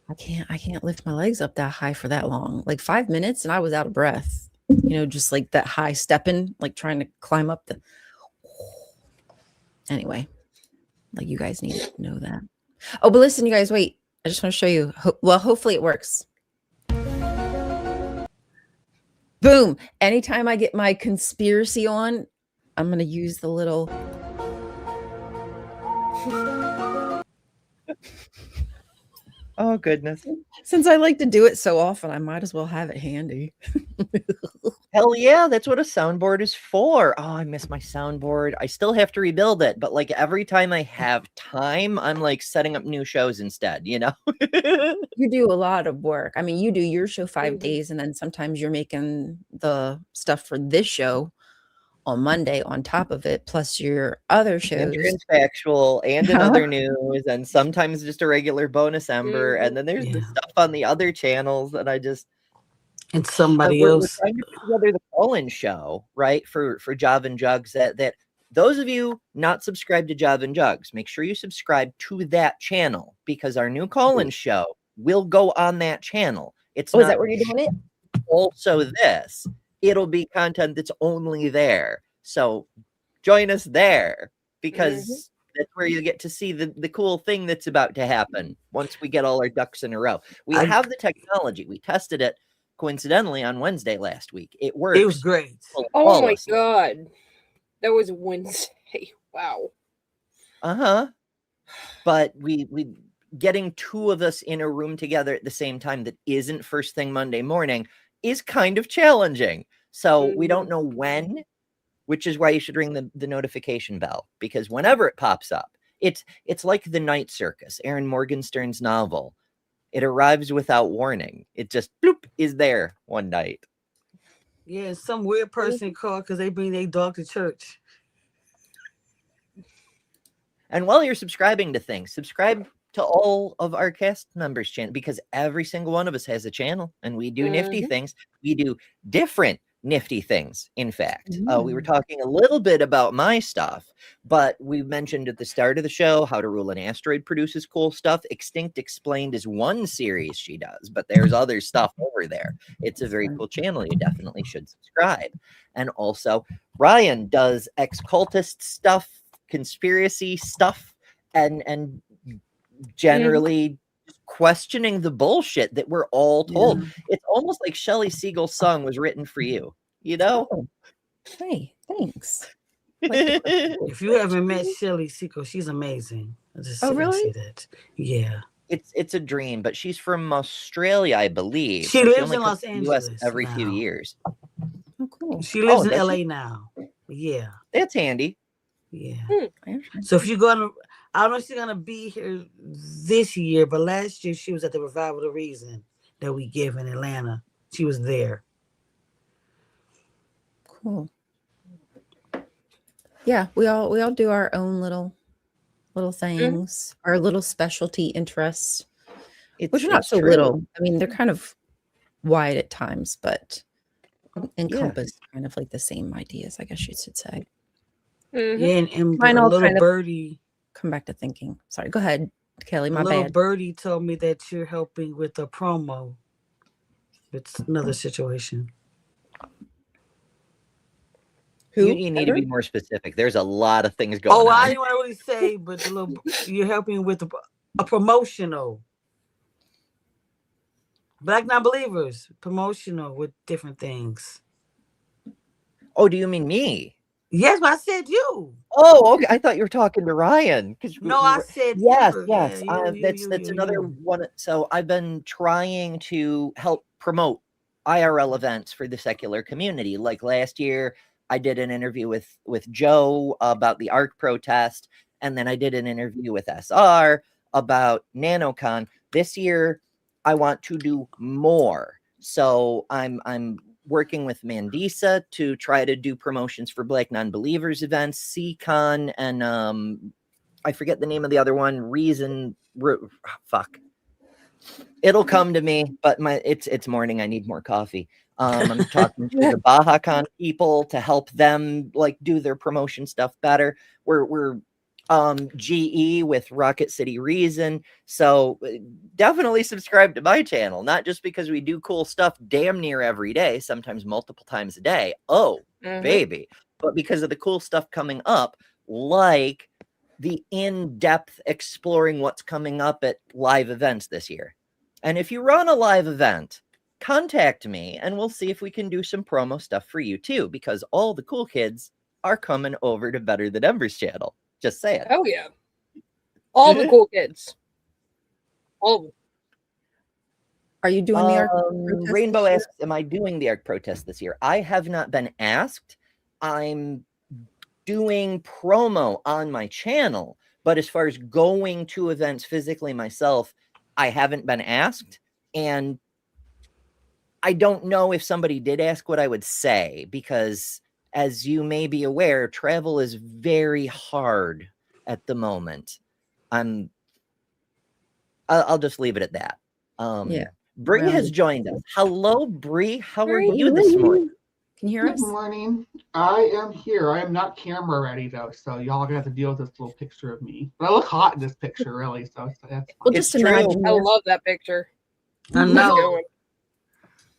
I can't lift my legs up that high for that long. Like 5 minutes and I was out of breath. You know, just like that high stepping, like trying to climb up the. Anyway, like you guys need to know that. Oh, but listen, you guys, wait. I just want to show you. Well, hopefully it works. Boom. Anytime I get my conspiracy on, I'm going to use the little. Oh, goodness. Since I like to do it so often, I might as well have it handy. Hell yeah, that's what a soundboard is for. Oh, I miss my soundboard. I still have to rebuild it, but like every time I have time, I'm like setting up new shows instead, you know? You do a lot of work. I mean, you do your show 5 days, and then sometimes you're making the stuff for this show on Monday on top of it, plus your other And shows. Transfactual and another news, and sometimes just a regular bonus Ember. And then there's the stuff on the other channels that I just and somebody we're else. trying to put together the call-in show, right? For Jav and Jugs. That those of you not subscribed to Jav and Jugs, make sure you subscribe to that channel because our new call-in show will go on that channel. It's is that where you're doing it? Also, this it'll be content that's only there. So join us there because that's where you get to see the cool thing that's about to happen once we get all our ducks in a row. We have the technology. We tested it coincidentally on Wednesday last week. It works. It was great. Oh my god. That was Wednesday. Wow. But we getting two of us in a room together at the same time that isn't first thing Monday morning is kind of challenging. So we don't know when, which is why you should ring the notification bell, because whenever it pops up, it's like the Night Circus, Aaron Morgenstern's novel. It arrives without warning. It just bloop is there one night. Yeah, some weird person called because they bring their dog to church. And while you're subscribing to things, subscribe to all of our cast members' channel, because every single one of us has a channel and we do nifty things. We do different nifty things. In fact, we were talking a little bit about my stuff, but we mentioned at the start of the show How to Rule an Asteroid produces cool stuff. Extinct Explained is one series she does, but there's other stuff over there. It's a very cool channel. You definitely should subscribe. And also Ryan does ex-cultist stuff, conspiracy stuff, and generally questioning the bullshit that we're all told. It's almost like Shelley Siegel's song was written for you, you know? Hey, thanks. If you haven't met Shelley Siegel, she's amazing. Really? Say that. Yeah. It's a dream, but she's from Australia, I believe. She lives in Los Angeles every few years. Oh, cool. She lives in LA now. Yeah. That's handy. Yeah. So if you're gonna, I don't know if she's gonna be here this year, but last year she was at the Revival of the Reason that we give in Atlanta. She was there. Cool. Yeah, we all do our own little things, our little specialty interests, which are not so little. I mean, they're kind of wide at times, but encompass kind of like the same ideas, I guess you should say. Yeah, and a little birdie. Come back to thinking. Sorry, go ahead, Kelly. My little bad. Birdie told me that you're helping with a promo. It's another situation. Who? You need to be more specific. There's a lot of things going on. Oh, I didn't want to really say, but you're helping with a promotional. Black non-believers, promotional with different things. Oh, do you mean me? Yes, but I said you. Oh, okay. I thought you were talking to Ryan. I said yes, you. yes. Yeah, That's another one. So I've been trying to help promote IRL events for the secular community. Like last year, I did an interview with Joe about the ARC protest, and then I did an interview with SR about NanoCon. This year, I want to do more. So I'm working with Mandisa to try to do promotions for Black non-believers events, CCon, and I forget the name of the other one. Fuck. It'll come to me, but it's morning. I need more coffee. I'm talking to the BajaCon people to help them like do their promotion stuff better. We're GE with Rocket City Reason. So definitely subscribe to my channel, not just because we do cool stuff damn near every day, sometimes multiple times a day. Oh, baby. But because of the cool stuff coming up, like the in-depth exploring what's coming up at live events this year. And if you run a live event, contact me and we'll see if we can do some promo stuff for you too, because all the cool kids are coming over to Better Than Ember's channel. Just say it. Oh yeah. All the cool kids. All of them. Are you doing the ARC protest Rainbow this year? asks, am I doing the ARC protest this year? I have not been asked. I'm doing promo on my channel, but as far as going to events physically myself, I haven't been asked. And I don't know if somebody did ask what I would say, because as you may be aware, travel is very hard at the moment. I'll just leave it at that. Yeah. Bree has joined us. Hello, Bree. How are you this morning? Can you hear us? Good morning. I am here. I am not camera ready though, so y'all are gonna have to deal with this little picture of me. But I look hot in this picture, really. So that's Well, just imagine. I love that picture. I Keep know. going.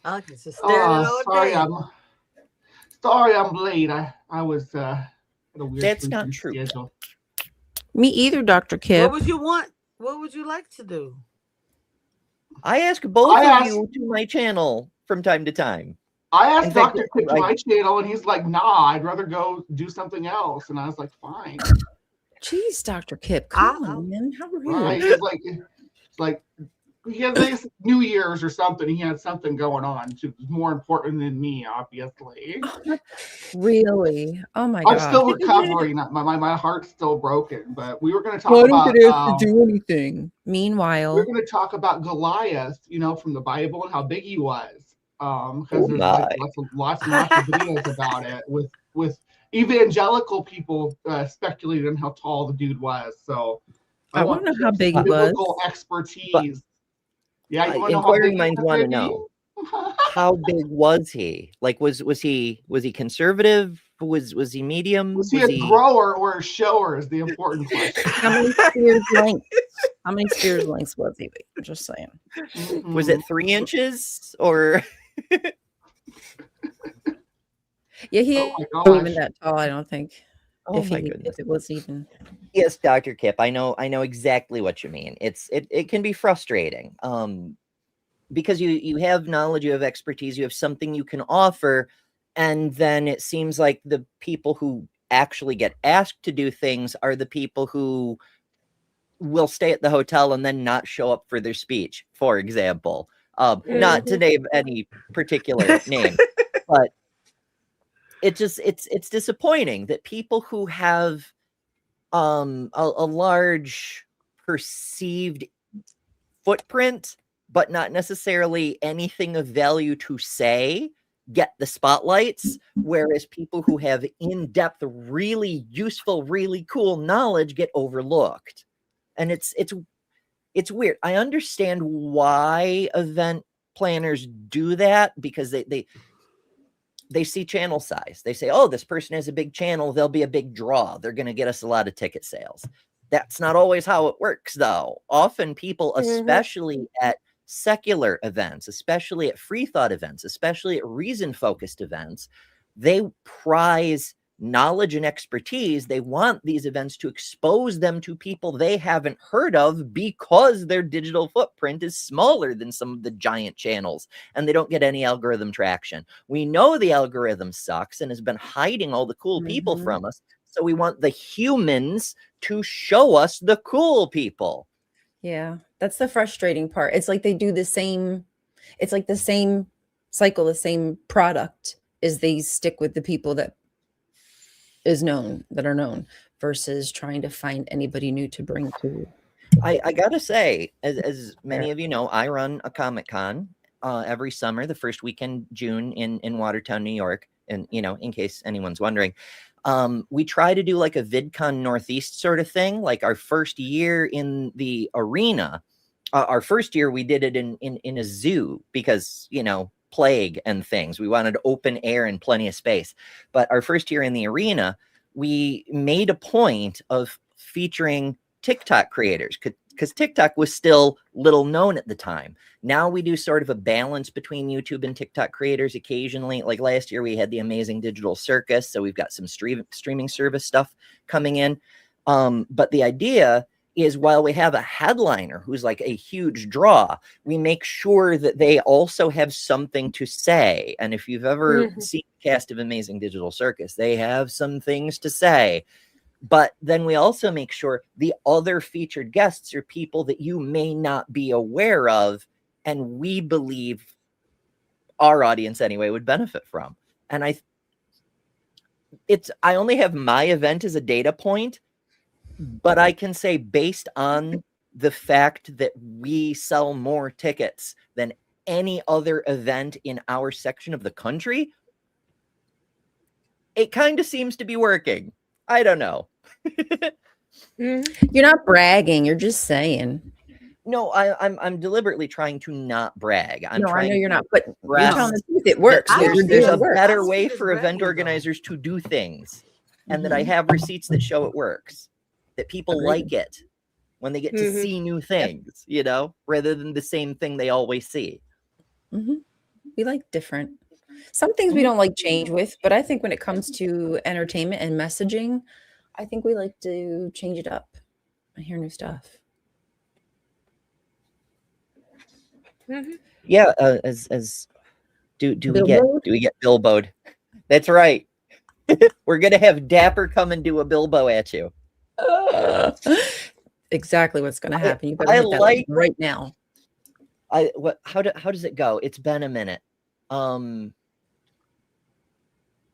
I can just stare at it all sorry, day. I'm late. I was had a weird That's not sleeping true. schedule. Me either, Dr. Kip. What would you want? What would you like to do? I ask both of you to my channel from time to time. I asked In fact, Dr. Quick to my channel, and he's like, "Nah, I'd rather go do something else." And I was like, "Fine." Jeez, Dr. Kip, come on, man. How are you? Right? It's like he had this New Year's or something. He had something going on. It was more important than me, obviously. Really? Oh my I'm god. still recovering. My heart's still broken. But we were going to talk Why about. don't get asked to do anything? Meanwhile, we're going to talk about Goliath, from the Bible and how big he was. Because there's like lots and lots of videos about it with evangelical people speculating on how tall the dude was. So I want to know how big he was. biblical expertise. But, yeah, you want to know how inquiring big minds want to know, how big was he? Like, was he conservative? Was he medium? Was he a grower or a shower is the important question. How many spears length? How many spears lengths was he? I'm just saying. Mm-hmm. Was it 3 inches or? Yeah, he Oh my wasn't even gosh. that tall, I don't think. Oh if my he, goodness. if it was even. Yes, Dr. Kip, I know exactly what you mean. It can be frustrating. Because you have knowledge, you have expertise, you have something you can offer, and then it seems like the people who actually get asked to do things are the people who will stay at the hotel and then not show up for their speech, for example. Not to name any particular name, but it's disappointing that people who have a large perceived footprint, but not necessarily anything of value to say, get the spotlights, whereas people who have in-depth, really useful, really cool knowledge get overlooked. And it's weird. I understand why event planners do that, because they see channel size. They say, oh, this person has a big channel, they'll be a big draw, they're going to get us a lot of ticket sales. That's not always how it works, though. Often people, especially at secular events, especially at free thought events, especially at reason-focused events, they prize knowledge and expertise. They want these events to expose them to people they haven't heard of because their digital footprint is smaller than some of the giant channels and they don't get any algorithm traction. We know the algorithm sucks and has been hiding all the cool people from us. So we want the humans to show us the cool people. Yeah, that's the frustrating part. It's like they do the same, it's like the same cycle, the same product, is they stick with the people that are known versus trying to find anybody new to bring to. I gotta say, as many of you know, I run a Comic-Con every summer, the first weekend June in Watertown, New York. And, in case anyone's wondering, we try to do like a VidCon Northeast sort of thing. Like our first year in the arena, our first year we did it in a zoo because, plague and things. We wanted open air and plenty of space. But our first year in the arena, we made a point of featuring TikTok creators because TikTok was still little known at the time. Now we do sort of a balance between YouTube and TikTok creators occasionally. Like last year, we had the Amazing Digital Circus. So we've got some streaming service stuff coming in. But the idea is, while we have a headliner who's like a huge draw, we make sure that they also have something to say. And if you've ever seen the cast of Amazing Digital Circus, they have some things to say. But then we also make sure the other featured guests are people that you may not be aware of and we believe our audience anyway would benefit from. And I only have my event as a data point, but I can say based on the fact that we sell more tickets than any other event in our section of the country, it kind of seems to be working. I don't know. You're not bragging. You're just saying. No, I'm deliberately trying to not brag. I know you're not, but you're telling the truth. It works. There's a better way for event organizers to do things, and that I have receipts that show it works. That people like it when they get to see new things, you know, rather than the same thing they always see. We like different. Some things we don't like change with, but I think when it comes to entertainment and messaging, I think we like to change it up and hear new stuff. Yeah, do we get Bilbo'd? That's right. We're gonna have Dapper come and do a Bilbo at you. Exactly what's gonna happen. You better hit that right now. How does it go? It's been a minute.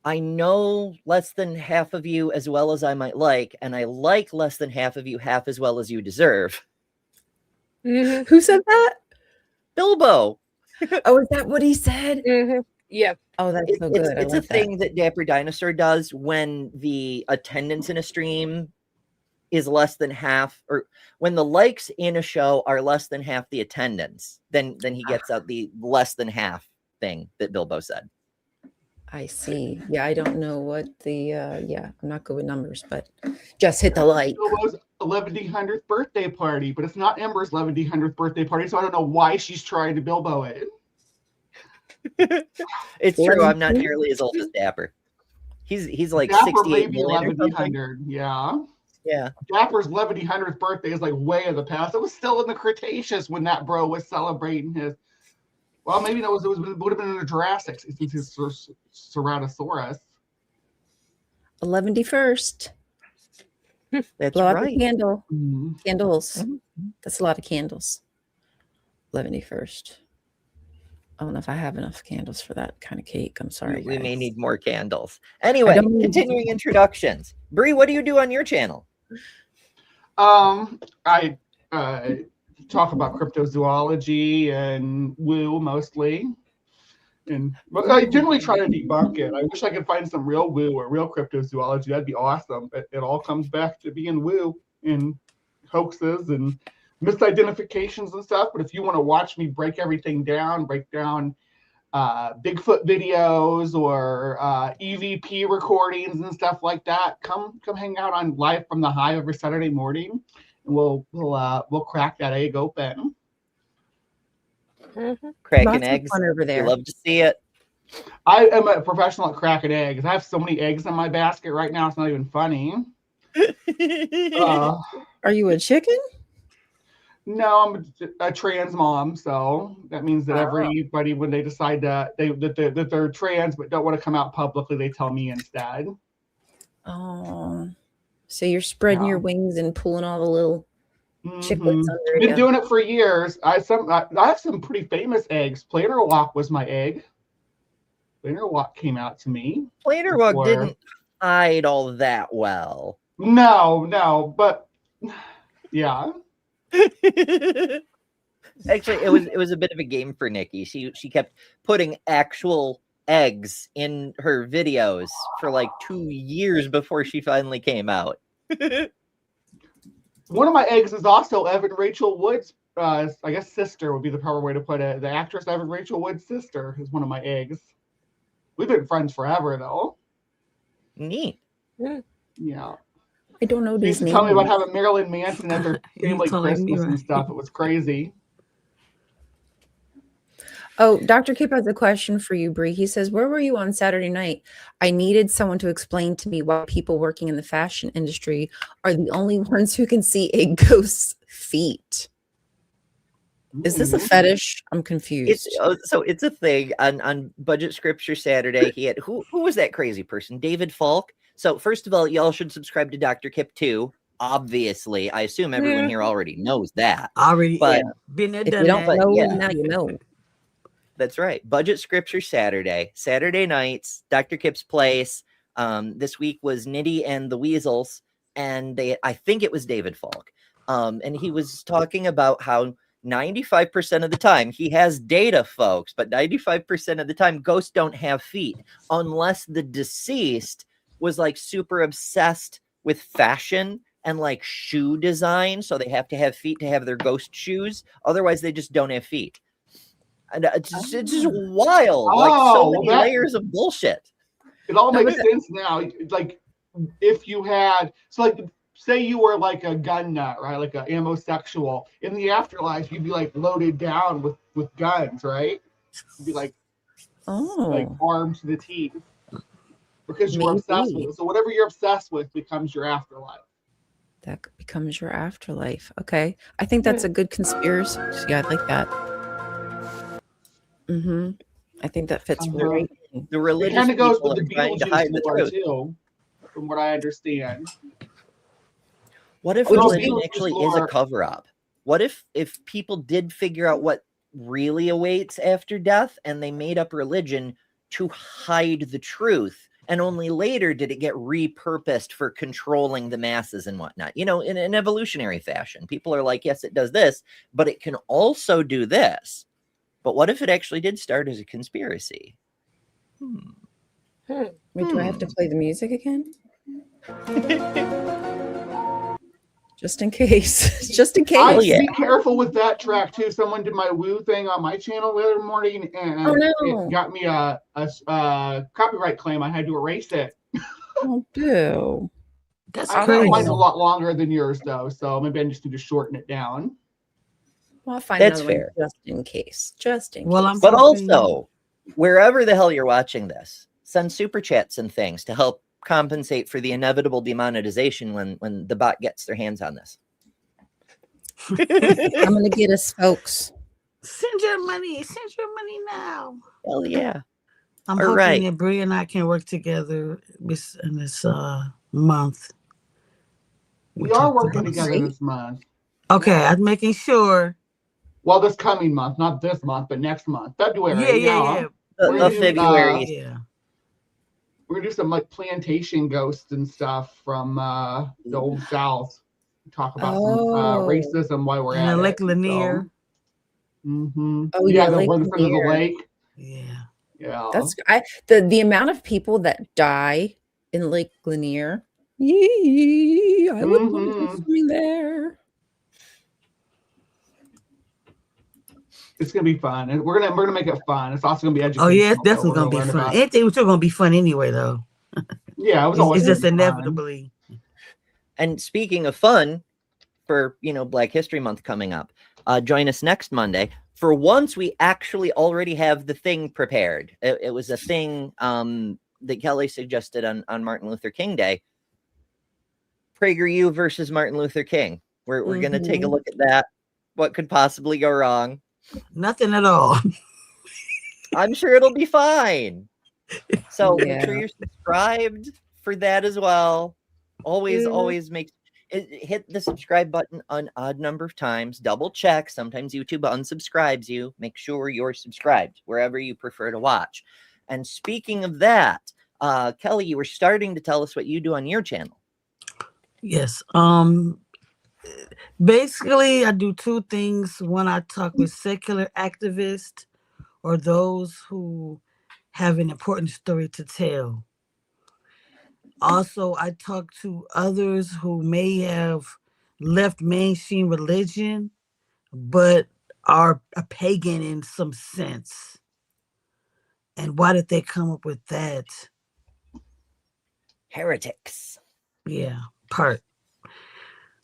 I know less than half of you as well as I might like, and I like less than half of you half as well as you deserve. Who said that? Bilbo. Oh, is that what he said? Yeah. Oh, that's so good. It's a thing that Dapper Dinosaur does when the attendance in a stream is less than half, or when the likes in a show are less than half the attendance, then he gets out the less than half thing that Bilbo said. I see. Yeah, I don't know what the I'm not good with numbers, but just hit the like. Bilbo's 1100th birthday party, but it's not Ember's 1100th birthday party, so I don't know why she's trying to Bilbo it. It's true. I'm not nearly as old as Dapper. He's like Dapper 68 maybe 1100. Yeah. Dapper's 1100th birthday is like way in the past. It was still in the Cretaceous when that bro was celebrating his. Well, maybe it would have been in the Jurassic since his Ceratosaurus. 11st. That's Blow out right. the candle. Candles. That's a lot of candles. 11st. I don't know if I have enough candles for that kind of cake. I'm sorry. We may need more candles. Anyway, continuing introductions. Bree, what do you do on your channel? I talk about cryptozoology and woo mostly. And I generally try to debunk it. I wish I could find some real woo or real cryptozoology. That'd be awesome. But it all comes back to being woo and hoaxes and misidentifications and stuff. But if you want to watch me break down Bigfoot videos or EVP recordings and stuff like that, come hang out on Live from the Hive every Saturday morning, and we'll crack that egg open. Cracking eggs over there. You love to see it. I am a professional at cracking eggs. I have so many eggs in my basket right now; it's not even funny. Are you a chicken? No, I'm a trans mom, so that means that everybody, when they decide that they're trans but don't want to come out publicly, they tell me instead. Oh, so you're spreading your wings and pulling all the little chicklets under you. Been doing it for years. I have some pretty famous eggs. Planer Walk was my egg. Planer Walk came out to me. Planer Walk didn't hide all that well. No, but yeah. Actually, it was a bit of a game for Nikki. She kept putting actual eggs in her videos for like 2 years before she finally came out. One of my eggs is also Evan Rachel Wood's, I guess sister would be the proper way to put it. The actress Evan Rachel Wood's sister is one of my eggs. We've been friends forever, though. Neat. Yeah. I don't know these names. Tell me about having Marilyn Manson at their family Christmas and stuff. It was crazy. Oh, Dr. Kip has a question for you, Bree. He says, where were you on Saturday night? I needed someone to explain to me why people working in the fashion industry are the only ones who can see a ghost's feet. Is this a fetish? I'm confused. It's a thing on Budget Scripture Saturday. He had who was that crazy person? David Falk. So first of all, y'all should subscribe to Dr. Kip too. obviously. I assume everyone here already knows that. But been there, if done you don't that. know, yeah. now you know. That's right. Budget Scripture Saturday nights, Dr. Kip's Place. This week was Nitty and the Weasels, and I think it was David Falk. And he was talking about how 95% of the time, he has data, folks, but 95% of the time, ghosts don't have feet unless the deceased was like super obsessed with fashion and like shoe design. So they have to have feet to have their ghost shoes. Otherwise, they just don't have feet. And it's just wild. Like so many layers of bullshit. It all makes sense now. Like if you had, so like, say you were like a gun nut, right? Like an ammosexual. In the afterlife, you'd be like loaded down with guns, right? You'd be like armed to the teeth because you were obsessed with it. So whatever you're obsessed with becomes your afterlife. That becomes your afterlife. Okay. I think that's a good conspiracy. Yeah, I like that. I think that fits right in. The religious kind of goes people with are the trying to hide the truth too, from what I understand. What if religion actually is a cover-up? What if people did figure out what really awaits after death and they made up religion to hide the truth, and only later did it get repurposed for controlling the masses and whatnot? You know, in an evolutionary fashion, people are like, yes, it does this, but it can also do this. But what if it actually did start as a conspiracy? Wait, do I have to play the music again? Just in case. Just in case. Be careful with that track too. Someone did my woo thing on my channel the other morning, and it got me a copyright claim. I had to erase it. Oh, boo. That's crazy. Mine's a lot longer than yours though, so maybe I just need to shorten it down. Well, I'll find That's another fair. one just in case. Just in case. But also, wherever the hell you're watching this, send super chats and things to help compensate for the inevitable demonetization when the bot gets their hands on this. I'm gonna get us, folks. Send your money now. Hell yeah. I'm hoping that Brie and I can work together in this month. We are working together this month. Okay, I'm making sure. Well, this coming month, not this month, but next month, February. Yeah. February. We're gonna do some like plantation ghosts and stuff from the old South. Talk about some racism while we're at Lake Lanier. So. Oh yeah, the one in front of the lake. Yeah. That's the amount of people that die in Lake Lanier. I would love swimming there. It's gonna be fun, and we're gonna make it fun. It's also gonna be educational. Oh yeah, it's definitely gonna be fun. Anything was still gonna be fun anyway, though. Yeah, it was always. It's just inevitably. And speaking of fun, for Black History Month coming up, join us next Monday. For once, we actually already have the thing prepared. It was a thing that Kelly suggested on Martin Luther King Day. PragerU versus Martin Luther King. We're going to take a look at that. What could possibly go wrong? Nothing at all. I'm sure it'll be fine. So make sure you're subscribed for that as well. Always hit the subscribe button an odd number of times. Double check. Sometimes YouTube unsubscribes you. Make sure you're subscribed wherever you prefer to watch. And speaking of that, Kelly, you were starting to tell us what you do on your channel. Yes. Basically, I do two things. One, I talk with secular activists or those who have an important story to tell. Also, I talk to others who may have left mainstream religion, but are a pagan in some sense. And why did they come up with that? Heretics. Yeah, part.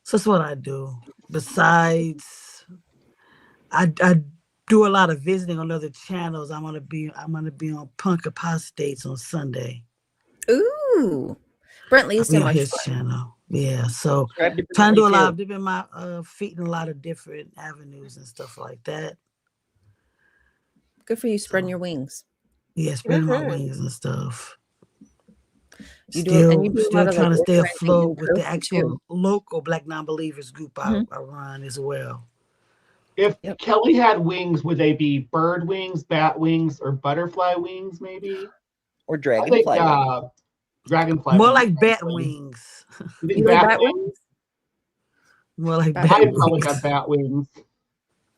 So that's what I do. Besides, I do a lot of visiting on other channels. I'm gonna be on Punk Apostates on Sunday. Ooh, Brentley's so much his fun. Channel. Yeah, so trying to do a lot of dipping my feet in a lot of different avenues and stuff like that. Good for you, spreading your wings. Yeah, spreading my wings and stuff. You do it, and you Still, do a still lot of like trying to stay organizing in afloat with the person actual too. local Black non-believers group I Mhm. run as well. If Yep. Kelly had wings, would they be bird wings, bat wings, or butterfly wings? Maybe. Or I dragonfly think wings. dragonfly More wings. like bat Probably. wings. You think You like bat bat wings? wings? More like Bat bat I'd probably wings. have bat wings.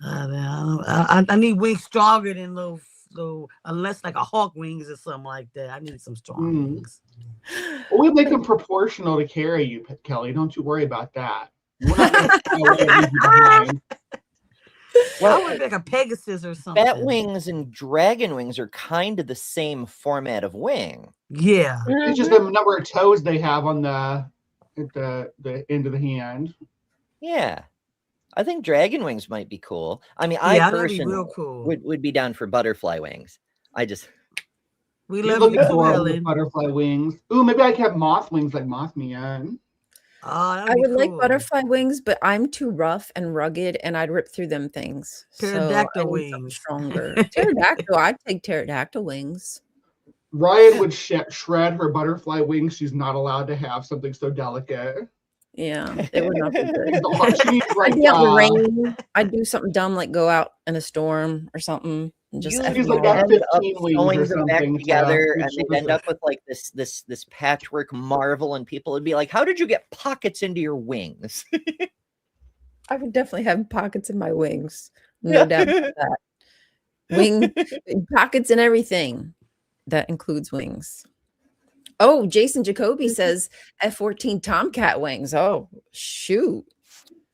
I need wings stronger than those, unless like a hawk wings or something like that. I need some strong wings. Well, we make them proportional to carry you, Kelly. Don't you worry about that. We're not going to fly away and leave you behind. Well, I would like a Pegasus or something. Bat wings and dragon wings are kind of the same format of wing. Yeah. It's just the number of toes they have on the end of the hand. Yeah. I think dragon wings might be cool. I mean, Yeah, I that'd be personally real cool. would be down for butterfly wings. We You love look you too, adorable with Helen. butterfly wings. Ooh, maybe I could have moth wings like Mothman. Oh, I would like butterfly wings, but I'm too rough and rugged, and I'd rip through them things. Pterodactyl so I need something wings. stronger. Pterodactyl, I'd take pterodactyl wings. Ryan would shred her butterfly wings. She's not allowed to have something so delicate. Yeah, it would not be good. She needs like, I'd be out in the rain. I'd do something dumb like go out in a storm or something. And just You She's F like me got up. end up 15 wings sewing or them back something together, to and they'd end up with like this patchwork marvel, and people would be like, "How did you get pockets into your wings?" I would definitely have pockets in my wings. No doubt about that. Wing pockets and everything. That includes wings. Oh, Jason Jacoby says F-14 Tomcat wings. Oh, shoot.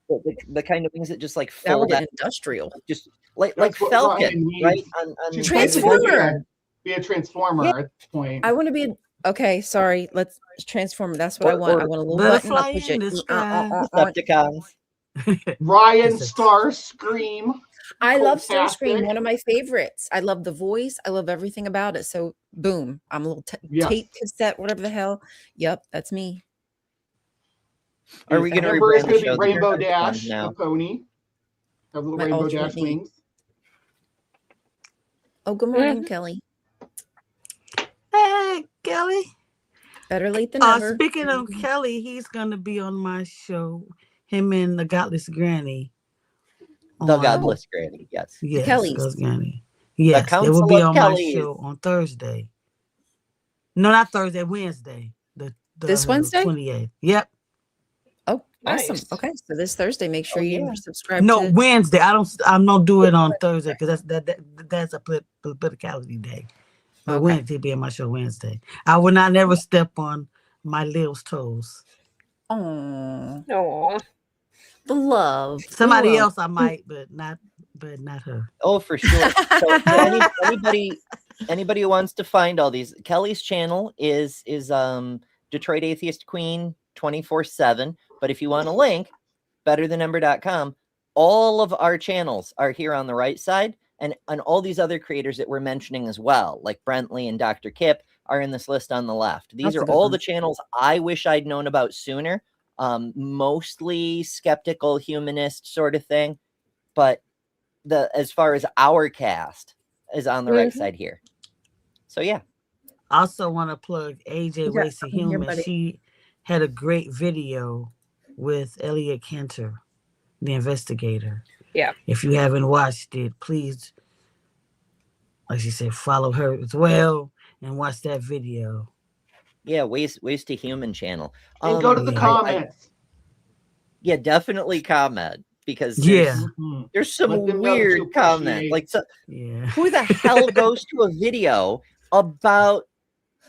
The kind of wings that just like Now we're fold out, getting industrial. just like That's what Falcon, Ryan needs. right? She's Transformer. Be a transformer at this point. I want to be okay. Sorry, let's transform. That's what I want. I want a little button. I'll push it. Decepticons. Ryan Starscream. I love Fantastic. Starscream. One of my favorites. I love the voice. I love everything about it. So boom, I'm a little tape cassette, whatever the hell. Yep, that's me. Are we going to Remember, it's rebrand going the to show? be Rainbow Dash, now? the pony. Have little My Rainbow alternate Dash me. wings. Oh, good morning, Kelly. Hey, Kelly. Better late than never. Speaking of Kelly, he's gonna be on my show. Him and the Godless Granny. The Godless Granny, yes. Yes, Kellys. Godless Granny. Yes, they Council will be of on Kellys. my show on Thursday. No, not Thursday, Wednesday. The This Wednesday? 28th. Yep. Oh, awesome. Nice. Okay, so this Thursday, make sure you subscribe. No, to... Wednesday. I'm not do it on Thursday because that's a politicality day. But Wednesday be on my show Wednesday. I will not never step on my Lil's toes. Oh, the love. Somebody else I might, but not her. Oh, for sure. So anybody who wants to find all these, Kelly's channel is Detroit Atheist Queen 24/7. But if you want a link, betterthanumber.com. All of our channels are here on the right side, and all these other creators that we're mentioning as well, like Brentley and Dr. Kip, are in this list on the left. These are all the channels I wish I'd known about sooner. Mostly skeptical, humanist sort of thing, but as far as our cast is on the right side here. So yeah. I also want to plug AJ Racy Human. She had a great video with Elliot Cantor, the investigator. Yeah. If you haven't watched it, please, like she said, follow her as well and watch that video. Yeah, Ways to Human channel. And go to the comments. Yeah, definitely comment, because there's some weird comments. Like, who the hell goes to a video about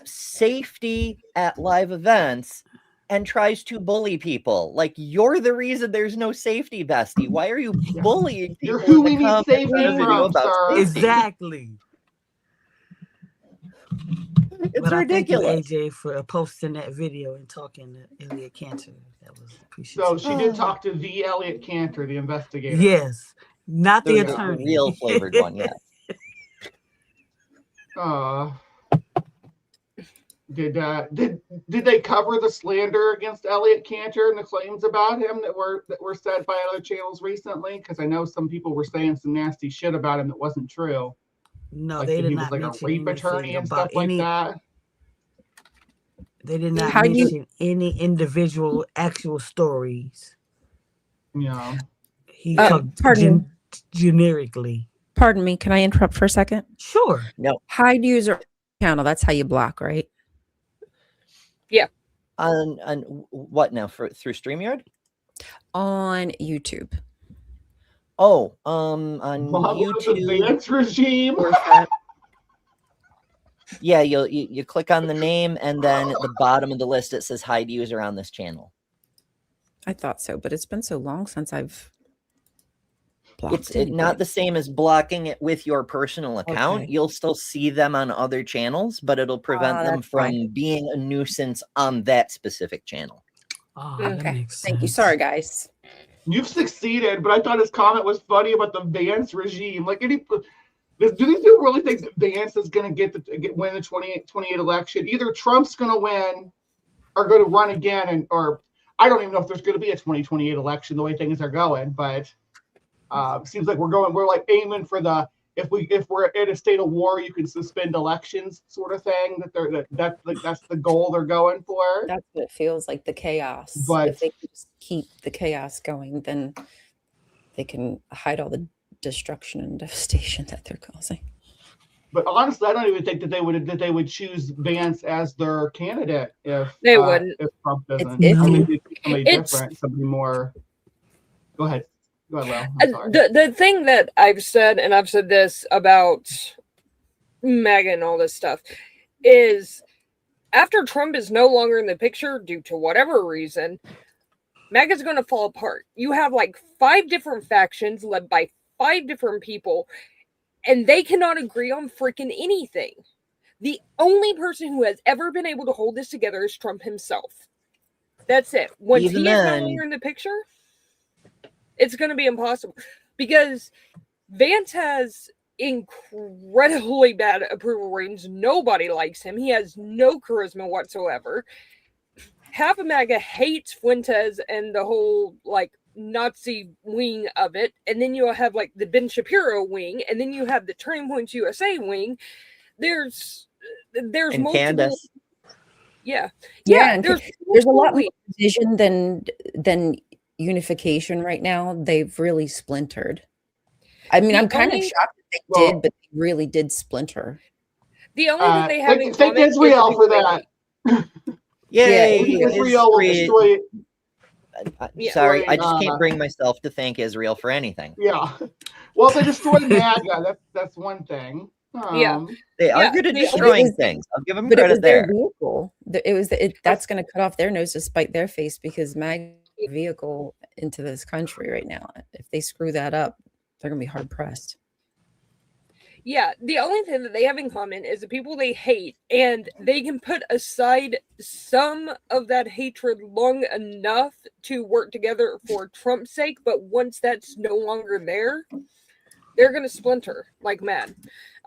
safety at live events and tries to bully people? Like, you're the reason there's no safety, bestie. Why are you bullying people? You're who we need safety from, sir. Exactly. It's ridiculous. Thank you, AJ, for posting that video and talking to Elliot Cantor. That was appreciated. So she did talk to the Elliot Cantor, the investigator. Yes, not the attorney. Real flavored one, yeah. Did they cover the slander against Elliot Cantor and the claims about him that were said by other channels recently? Because I know some people were saying some nasty shit about him that wasn't true. No, Like they did he not was like a mention rape attorney and about stuff like that. They did not How do you- mention any individual actual stories. Yeah. He talked generically. Pardon me. Can I interrupt for a second? Sure. No. Hide user channel. That's how you block, right? Yeah. On what now? Through StreamYard? On YouTube. Oh, on YouTube. The Vance regime. Yeah, you click on the name, and then at the bottom of the list it says hide user on this channel. I thought so, but it's been so long since I've blocked It's not the same as blocking it with your personal account. Okay. You'll still see them on other channels, but it'll prevent them from being a nuisance on that specific channel. Oh, that Okay. makes Thank you. sense. Sorry, guys. You've succeeded, but I thought his comment was funny about the Vance regime. Like, do these people really think that Vance is going to win the 2028 election? Either Trump's going to win or going to run again, or I don't even know if there's going to be a 2028 election the way things are going. But it seems like we're like aiming for the if we're in a state of war, you can suspend elections sort of thing. That's the goal they're going for. That's what it feels like, the chaos. But if they can just keep the chaos going, then they can hide all the destruction and devastation that they're causing. But honestly, I don't even think that they would choose Vance as their candidate if They wouldn't. If Trump doesn't. It's I mean, somebody different, somebody more. Go ahead. Go ahead, Will. I'm sorry. The thing that I've said, and I've said this about MAGA and all this stuff, is after Trump is no longer in the picture due to whatever reason, MAGA is going to fall apart. You have like 5 different factions led by 5 different people, and they cannot agree on freaking anything. The only person who has ever been able to hold this together is Trump himself. That's it. Once he is no longer in the picture, it's going to be impossible, because Vance has incredibly bad approval ratings. Nobody likes him. He has no charisma whatsoever. Half of MAGA hates Fuentes and the whole like Nazi wing of it, and then you'll have like the Ben Shapiro wing, and then you have the Turning Points USA wing. There's and multiple. Candace. Yeah. There's a lot more division than unification right now. They've really splintered. I mean, I'm kind of shocked that they did, but they really did splinter. The only thing they have in thank common Israel is for that. Yay! Israel will destroy it. Sorry, I just can't bring myself to thank Israel for anything. Yeah. Well, they destroyed MAGA. That's one thing. They are good at destroying things. I'll give them credit there. Vehicle. That's going to cut off their nose to spite their face, because MAGA vehicle into this country right now. If they screw that up, they're going to be hard pressed. Yeah, the only thing that they have in common is the people they hate, and they can put aside some of that hatred long enough to work together for Trump's sake, but once that's no longer there, they're going to splinter like mad.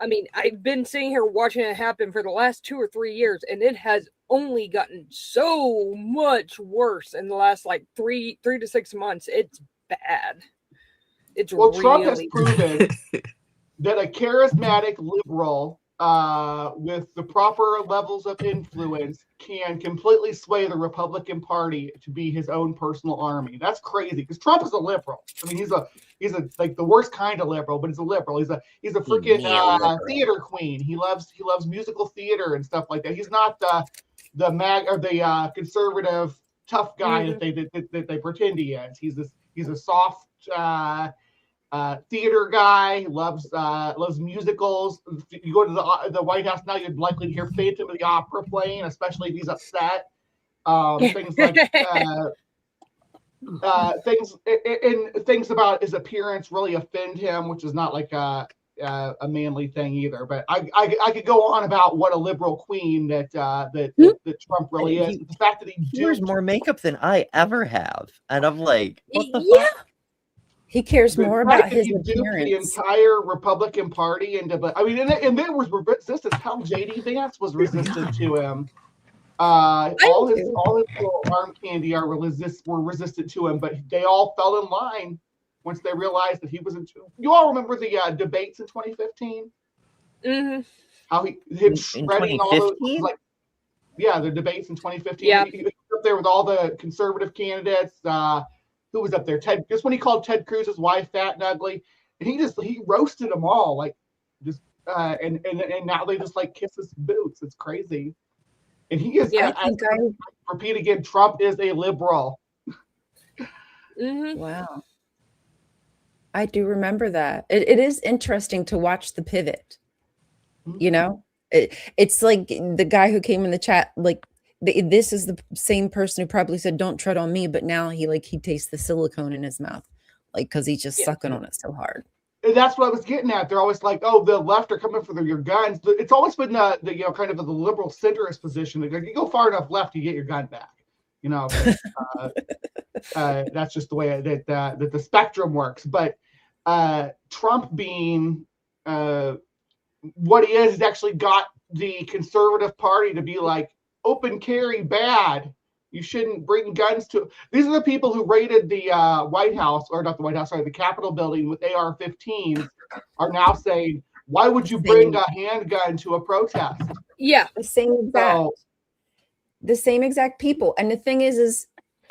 I mean, I've been sitting here watching it happen for the last 2 or 3 years, and it has only gotten so much worse in the last like 3 to 6 months. It's bad. It's really Trump has proven that a charismatic liberal with the proper levels of influence can completely sway the Republican Party to be his own personal army. That's crazy, because Trump is a liberal. I mean, he's a like the worst kind of liberal, but he's a liberal. He's a freaking theater queen. He loves musical theater and stuff like that. He's not the MAG or the conservative tough guy that they pretend he is. He's a soft theater guy. Loves musicals. If you go to the White House now, you'd likely hear Phantom of the Opera playing, especially if he's upset. Things like things about his appearance really offend him, which is not like a manly thing either. But I could go on about what a liberal queen that Trump really is. The fact that he wears more makeup than I ever have, and I'm like, what the fuck? He cares more about his appearance. The entire Republican Party into, I mean, and there was resistance. How JD Vance was resistant to him. All his little arm candy were resistant to him, but they all fell in line once they realized that he wasn't. You all remember the debates in 2015? Mm-hmm. How him shredding all those, like Yeah, the debates in 2015. Yeah. He was up there with all the conservative candidates. Who was up there? Ted. Just when he called Ted Cruz's wife fat and ugly, and he roasted them all, like just and now they just like kiss his boots. It's crazy. And he is. Yeah. I repeat again, Trump is a liberal. Wow. I do remember that. It is interesting to watch the pivot. You know, it's like the guy who came in the chat, like this is the same person who probably said, "Don't tread on me," but now he tastes the silicone in his mouth, like because he's just sucking on it so hard. And that's what I was getting at. They're always like, "Oh, the left are coming for your guns." It's always been the kind of the liberal centrist position. Like, you go far enough left, you get your gun back. You know, that's just the way that the spectrum works. But Trump being what he is, he's actually got the conservative party to be like, open carry bad. You shouldn't bring guns to. These are the people who raided the White House, or not the White House, sorry, the Capitol building with AR-15s, are now saying, why would you bring a handgun to a protest? Yeah, the same exact people. And the thing is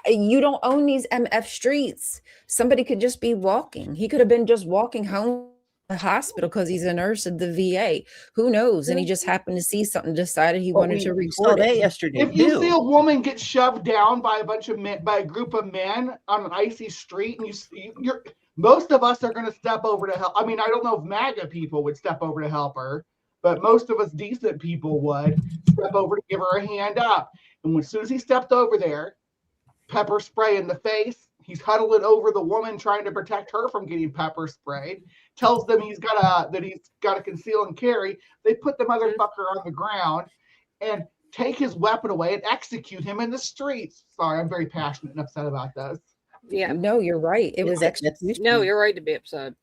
you don't own these MF streets. Somebody could just be walking. He could have been just walking home the hospital because he's a nurse at the VA. Who knows? And he just happened to see something, decided he wanted to record it yesterday. If you see a woman get shoved down by a group of men on an icy street, and you're most of us are going to step over to help. I mean, I don't know if MAGA people would step over to help her, but most of us decent people would step over to give her a hand up. And as soon as he stepped over there, pepper spray in the face. He's huddling over the woman trying to protect her from getting pepper sprayed. Tells them he's got to conceal and carry. They put the motherfucker on the ground and take his weapon away and execute him in the streets. Sorry, I'm very passionate and upset about this. Yeah. No, you're right. It was execution. No, you're right to be upset.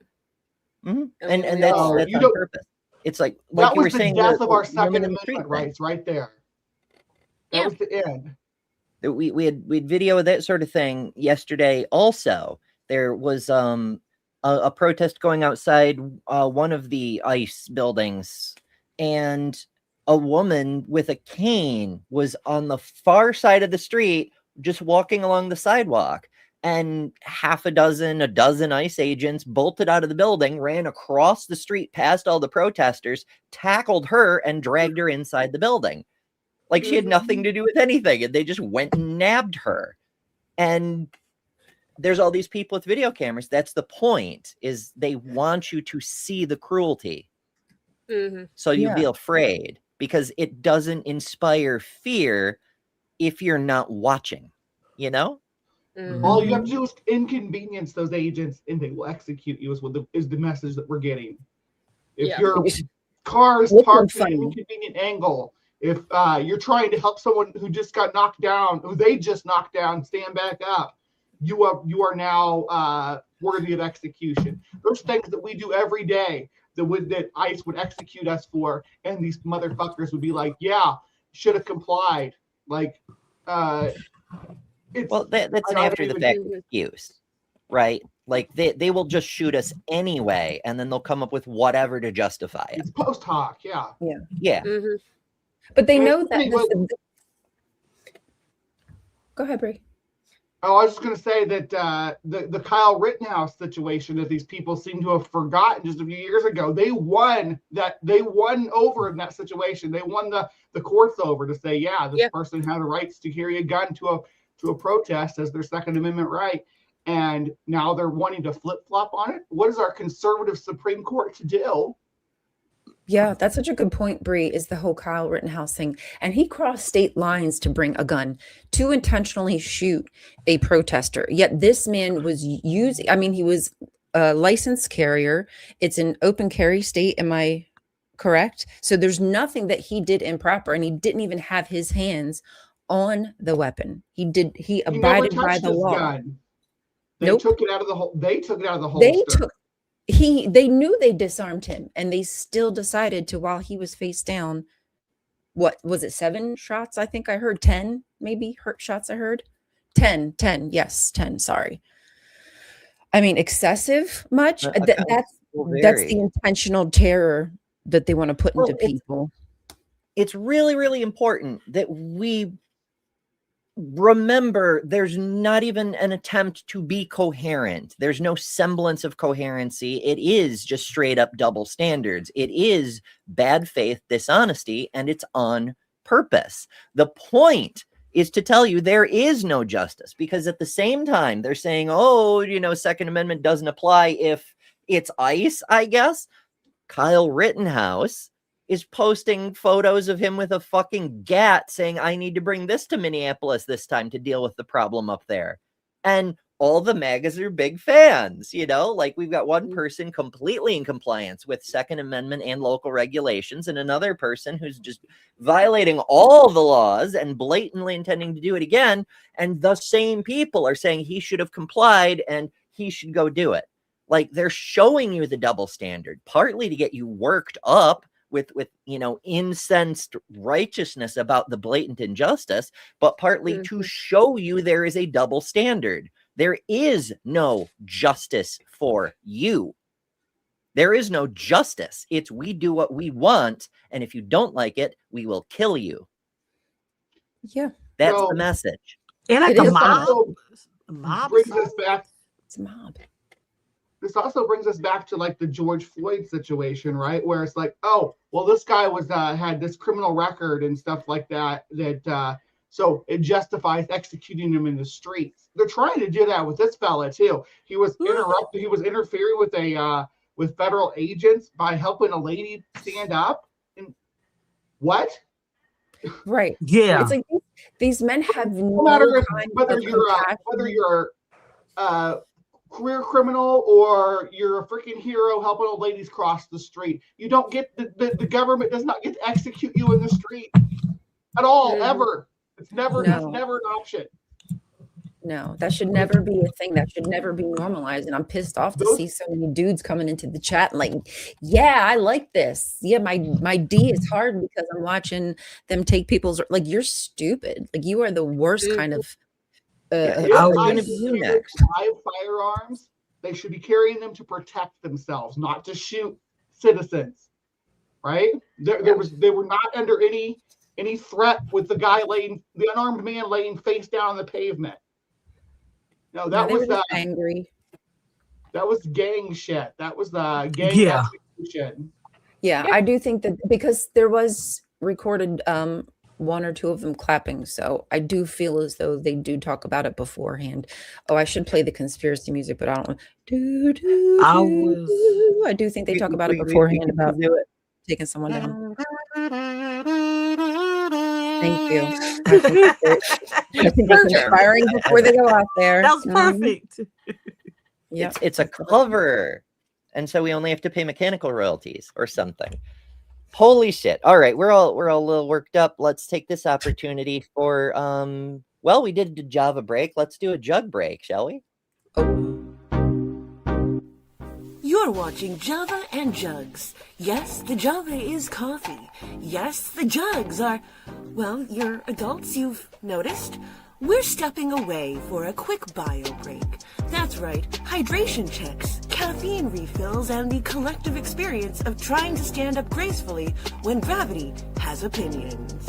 And that's on purpose. It's like that you were was the saying, death of our Second Amendment rights right there. That was the end. We had video of that sort of thing yesterday. Also, there was a protest going outside one of the ICE buildings, and a woman with a cane was on the far side of the street, just walking along the sidewalk. And a dozen ICE agents bolted out of the building, ran across the street past all the protesters, tackled her, and dragged her inside the building. Like she had nothing to do with anything, and they just went and nabbed her. And there's all these people with video cameras. That's the point, is they want you to see the cruelty. So you be afraid, because it doesn't inspire fear if you're not watching, you know? All you have to do is inconvenience those agents, and they will execute you. Is the message that we're getting. If your car is parked at an inconvenient angle, if you're trying to help someone who just got knocked down, who they just knocked down, stand back up, you are now worthy of execution. There's things that we do every day that ICE would execute us for, and these motherfuckers would be like, "Yeah, should have complied." Like, that's an after the fact excuse, right? Like they will just shoot us anyway, and then they'll come up with whatever to justify it. It's post hoc, yeah. But they know that. Go ahead, Brie. Oh, I was just going to say that the Kyle Rittenhouse situation that these people seem to have forgotten just a few years ago, they won over in that situation. They won the courts over to say, this person had the rights to carry a gun to a protest as their Second Amendment right. And now they're wanting to flip-flop on it. What is our conservative Supreme Court to do? Yeah, that's such a good point, Brie, is the whole Kyle Rittenhouse thing. And he crossed state lines to bring a gun to intentionally shoot a protester. Yet this man was he was a licensed carrier. It's an open carry state. Am I correct? So there's nothing that he did improper, and he didn't even have his hands on the weapon. He abided by the law. Gun. They took it out of the holster. They knew they disarmed him, and they still decided to, while he was face down, what was it, 7 shots? I think I heard 10, maybe shots. I heard 10. Yes, 10. Sorry. I mean, excessive much. That's the intentional terror that they want to put into people. it's really, really important that we remember there's not even an attempt to be coherent. There's no semblance of coherency. It is just straight up double standards. It is bad faith dishonesty, and it's on purpose. The point is to tell you there is no justice, because at the same time they're saying, oh, you know, Second Amendment doesn't apply if it's ICE, I guess. Kyle Rittenhouse is posting photos of him with a fucking gat saying, I need to bring this to Minneapolis this time to deal with the problem up there. And all the MAGAs are big fans, you know, like we've got one person completely in compliance with Second Amendment and local regulations, and another person who's just violating all the laws and blatantly intending to do it again. And the same people are saying he should have complied and he should go do it. Like, they're showing you the double standard, partly to get you worked up with you know, incensed righteousness about the blatant injustice, but partly to show you there is a double standard. There is no justice for you. There is no justice. It's we do what we want, and if you don't like it, we will kill you. Yeah. That's the message. And like a mob brings us back. It's a mob. This also brings us back to like the George Floyd situation, right? Where it's like, oh, well, this guy was had this criminal record and stuff like that. So it justifies executing him in the streets. They're trying to do that with this fella too. He was interrupted. He was interfering with federal agents by helping a lady stand up. And what? Right. Yeah. It's like these men have no matter whether you're career criminal or you're a freaking hero helping old ladies cross the street. You don't get the government does not get to execute you in the street at all, ever. It's never that's never an option. No, that should never be a thing. That should never be normalized. And I'm pissed off to see so many dudes coming into the chat and like, yeah, I like this. Yeah, my D is hard because I'm watching them take people's, like, you're stupid. Like, you are the worst kind of firearms, they should be carrying them to protect themselves, not to shoot citizens. Right? They were not under any threat with the unarmed man laying face down on the pavement. No, that was angry. That was gang shit. That was the gang execution. Yeah, I do think that because there was recorded one or two of them clapping, so I do feel as though they do talk about it beforehand. Oh, I should play the conspiracy music, but I don't. I do think they talk about it beforehand about taking someone down. Thank you. I think that's inspiring before they go out there. That was perfect. Yeah, it's a cover, and so we only have to pay mechanical royalties or something. Holy shit. All right, we're all a little worked up. Let's take this opportunity for well, we did a Java break. Let's do a jug break, shall we? You're watching Java and Jugs. Yes, the Java is coffee. Yes, the Jugs are, well, you're adults, you've noticed. We're stepping away for a quick bio break. That's right, hydration checks, caffeine refills, and the collective experience of trying to stand up gracefully when gravity has opinions.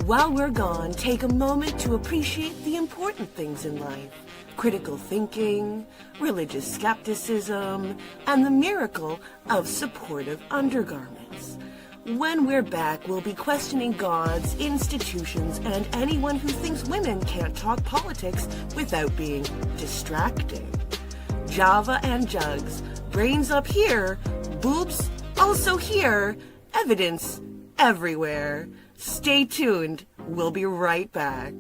While we're gone, take a moment to appreciate the important things in life. Critical thinking, religious skepticism, and the miracle of supportive undergarments. When we're back, we'll be questioning gods, institutions, and anyone who thinks women can't talk politics without being distracting. Java and Jugs, brains up here, boobs also here, evidence everywhere. Stay tuned, we'll be right back.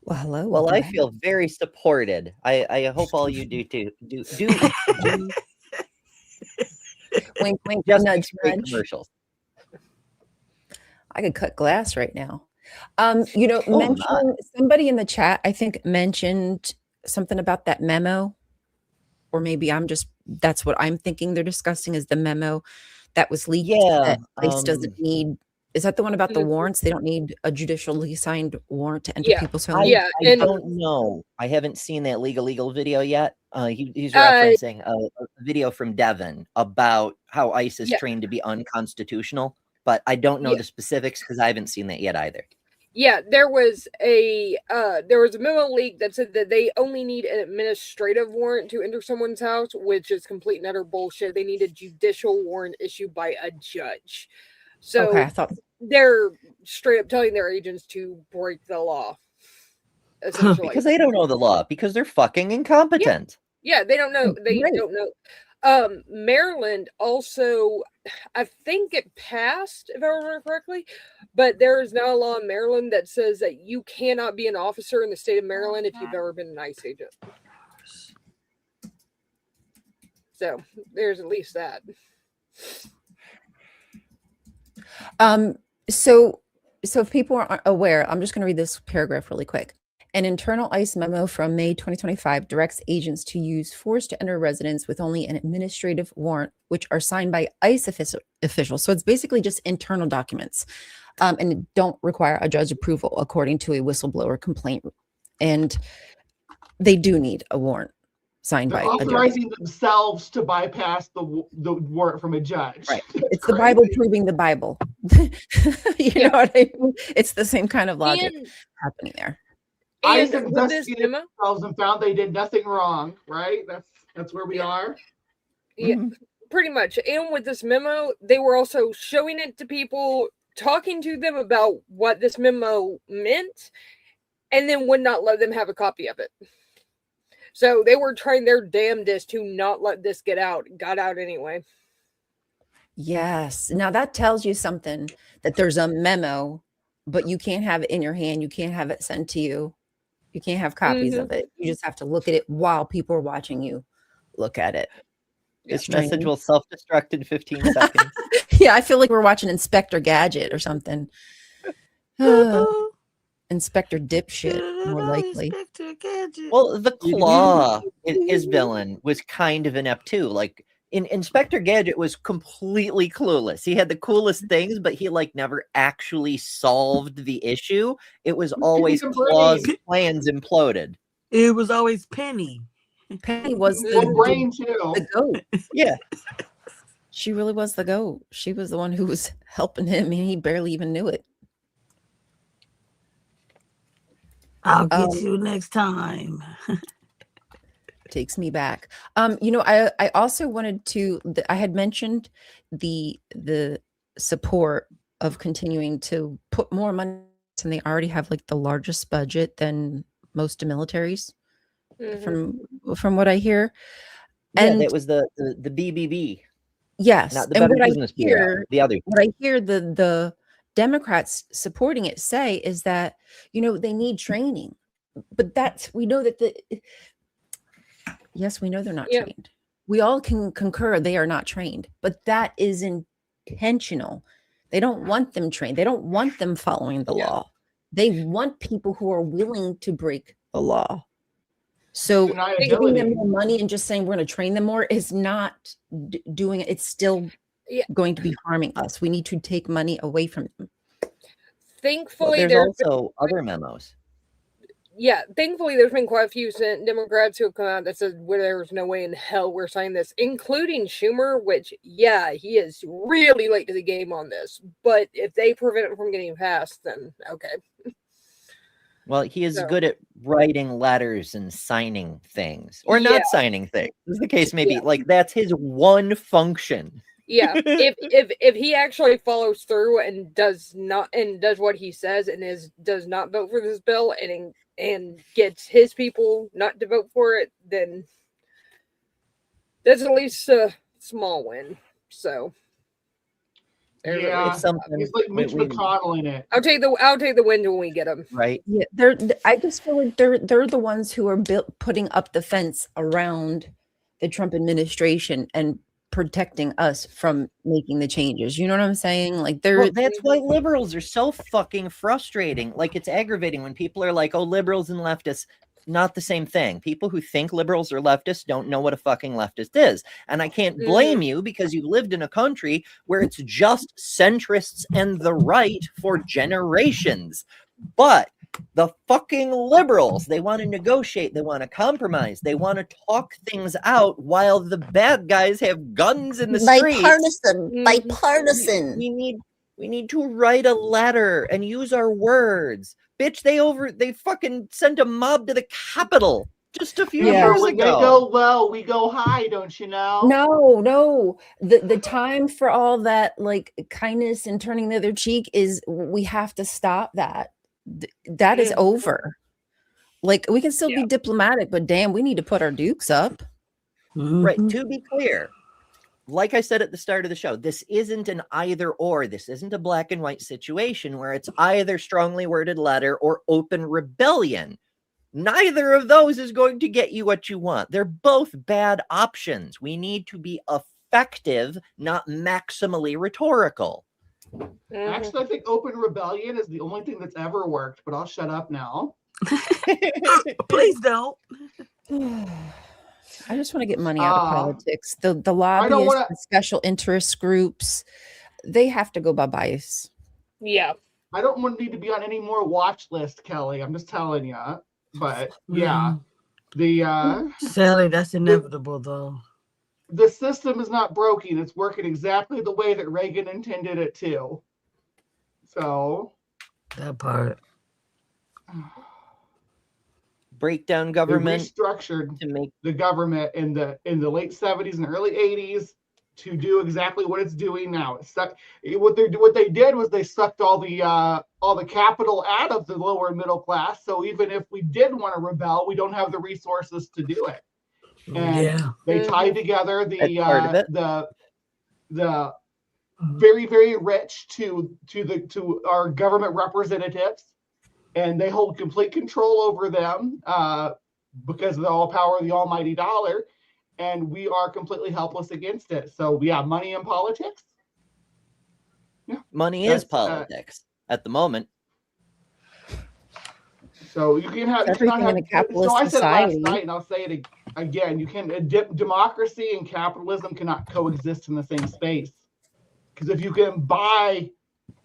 Well, hello. Well, welcome I back. feel very supported. I hope all you do too. Do Wink, wink, just nudge, makes great nudge. commercials. I could cut glass right now. Somebody in the chat, I think, mentioned something about that memo, or maybe that's what I'm thinking they're discussing is the memo that was leaked. Yeah, that ICE doesn't need. Is that the one about the warrants? They don't need a judicially signed warrant to enter people's homes. I don't know. I haven't seen that legal video yet. He's referencing a video from Devin about how ICE is trained to be unconstitutional, but I don't know the specifics because I haven't seen that yet either. Yeah, there was a memo leak that said that they only need an administrative warrant to enter someone's house, which is complete and utter bullshit. They need a judicial warrant issued by a judge. So okay, I thought they're straight up telling their agents to break the law. Essentially. Because they don't know the law, because they're fucking incompetent. Yeah, they don't know. They don't know. Maryland also, I think it passed, if I remember correctly, but there is now a law in Maryland that says that you cannot be an officer in the state of Maryland if you've ever been an ICE agent. So there's at least that. So if people aren't aware, I'm just going to read this paragraph really quick. An internal ICE memo from May 2025 directs agents to use force to enter residence with only an administrative warrant, which are signed by ICE officials. So it's basically just internal documents, and don't require a judge approval, according to a whistleblower complaint. And they do need a warrant signed by a judge. Authorizing themselves to bypass the warrant from a judge. Right. It's the Bible proving the Bible. You know what I mean? It's the same kind of logic happening there. ICE investigated themselves and found they did nothing wrong, right? That's where we are. Yeah, pretty much. And with this memo, they were also showing it to people, talking to them about what this memo meant, and then would not let them have a copy of it. So they were trying their damnedest to not let this get out. Got out anyway. Yes. Now that tells you something, that there's a memo, but you can't have it in your hand. You can't have it sent to you. You can't have copies of it. You just have to look at it while people are watching you look at it. This message will self-destruct in 15 seconds. Yeah, I feel like we're watching Inspector Gadget or something. Inspector Dipshit, more likely. Well, the Claw in his villain was kind of inept too. Like, Inspector Gadget was completely clueless. He had the coolest things, but he never actually solved the issue. It was always Claw's plans imploded. It was always Penny. Penny was the goat. Yeah. She really was the goat. She was the one who was helping him, and he barely even knew it. I'll get you next time. Takes me back. I also wanted to, I had mentioned the support of continuing to put more money, and they already have the largest budget than most militaries, from what I hear. And it was the BBB. Yes, not the Better Business Bureau, the other. What I hear the Democrats supporting it say is that they need training, but we know that yes, we know they're not trained. We all can concur they are not trained, but that is intentional. They don't want them trained. They don't want them following the law. They want people who are willing to break the law. So giving them more money and just saying we're going to train them more is not doing it. It's still going to be harming us. We need to take money away from them. Thankfully, there's also other memos. Yeah, thankfully, there's been quite a few Democrats who have come out that said there's no way in hell we're signing this, including Schumer, which, he is really late to the game on this. But if they prevent it from getting passed, then okay. Well, he is good at writing letters and signing things, or not signing things. As the case may be, that's his one function. Yeah, if he actually follows through and does what he says and does not vote for this bill and gets his people not to vote for it, then that's at least a small win. So Yeah, It's something. he's like Mitch McConnell in it. I'll take the win when we get them. Right. Yeah, I just feel like they're the ones who are putting up the fence around the Trump administration and protecting us from making the changes. You know what I'm saying? Like that's why liberals are so fucking frustrating. Like, it's aggravating when people are like, oh, liberals and leftists. Not the same thing. People who think liberals are leftists don't know what a fucking leftist is. And I can't blame you, because you lived in a country where it's just centrists and the right for generations. But the fucking liberals, they want to negotiate, they want to compromise, they want to talk things out while the bad guys have guns in the streets. Bipartisan. We need to write a letter and use our words. Bitch, they fucking sent a mob to the Capitol just a few years when ago. They go low, we go high, don't you know? No. The time for all that like kindness and turning the other cheek is, we have to stop that. That is over. Like, we can still be diplomatic, but damn, we need to put our dukes up. Right. To be clear, like I said at the start of the show, this isn't an either or. This isn't a black and white situation where it's either strongly worded letter or open rebellion. Neither of those is going to get you what you want. They're both bad options. We need to be effective, not maximally rhetorical. Actually, I think open rebellion is the only thing that's ever worked, but I'll shut up now. Please don't. I just want to get money out of politics. The lobbyists, the special interest groups, they have to go bye-byes. Yeah. I don't want need to be on any more watch list, Kelly. I'm just telling you. But yeah, Sally, that's inevitable, though. The system is not broken. It's working exactly the way that Reagan intended it to. So that part. Break down government. They restructured to make the government in the late 70s and early 80s to do exactly what it's doing now. What they did was they sucked all the capital out of the lower middle class. So even if we did want to rebel, we don't have the resources to do it. And they tied together the very, very rich to our government representatives, and they hold complete control over them because of the all power of the almighty dollar, and we are completely helpless against it. So we have money in politics. Yeah, money is politics at the moment. So you can have everything in a capitalist society. So I said it last night, and I'll say it again. You can democracy and capitalism cannot coexist in the same space, because if you can buy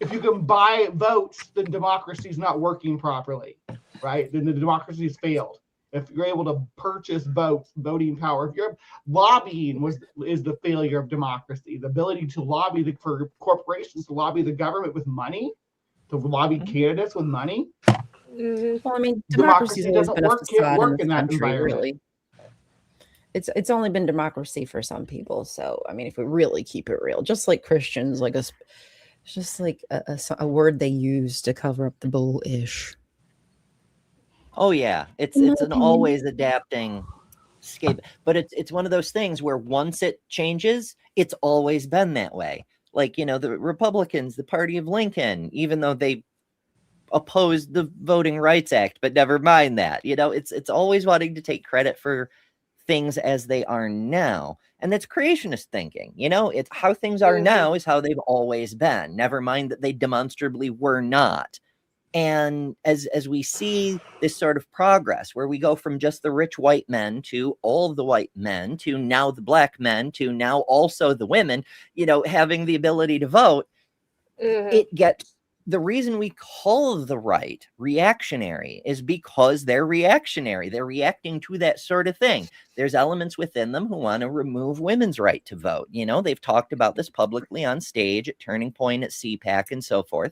votes, then democracy is not working properly, right? Then the democracy has failed. If you're able to purchase votes, voting power, if you're lobbying is the failure of democracy. The ability to lobby for corporations to lobby the government with money, to lobby candidates with money. Well, I mean, democracy doesn't work in that country, really. It's only been democracy for some people. So, I mean, if we really keep it real, just like Christians, like it's just like a word they use to cover up the bullish. Oh yeah, it's an always adapting scape, but it's one of those things where once it changes, it's always been that way. Like, the Republicans, the party of Lincoln, even though they opposed the Voting Rights Act, but never mind that. It's always wanting to take credit for things as they are now, and that's creationist thinking. It's how things are now is how they've always been. Never mind that they demonstrably were not. And as we see this sort of progress where we go from just the rich white men to all of the white men to now the black men to now also the women, having the ability to vote, it gets. The reason we call the right reactionary is because they're reactionary. They're reacting to that sort of thing. There's elements within them who want to remove women's right to vote. They've talked about this publicly on stage at Turning Point, at CPAC, and so forth.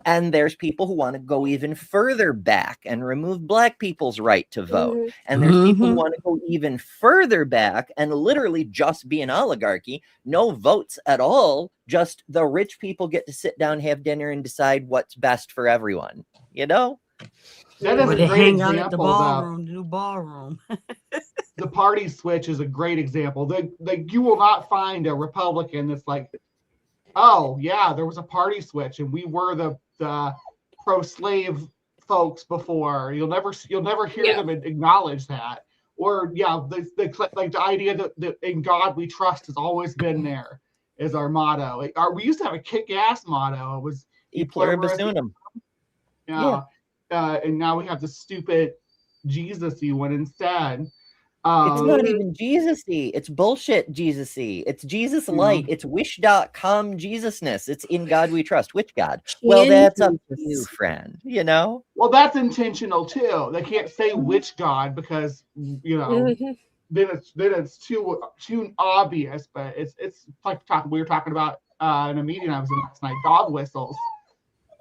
And there's people who want to go even further back and remove black people's right to vote. And there's people who want to go even further back and literally just be an oligarchy, no votes at all. Just the rich people get to sit down, have dinner, and decide what's best for everyone. That is a great example. At the ballroom, the new ballroom. The party switch is a great example. You will not find a Republican that's like, Oh yeah, there was a party switch, and we were the pro-slave folks before. You'll never hear them acknowledge that. Or yeah, like the idea that in God we trust has always been there is our motto. Like, we used to have a kick-ass motto. It was E pluribus unum. Yeah. And now we have the stupid Jesus-y one instead. It's not even Jesus-y. It's bullshit Jesus-y. It's Jesus light. It's wish.com Jesusness. It's in God we trust. Which God? Well, that's up to you, friend. You know? Well, that's intentional too. They can't say which God because, you know, then it's too obvious. But it's like we were talking about in a meeting I was in last night. Dog whistles.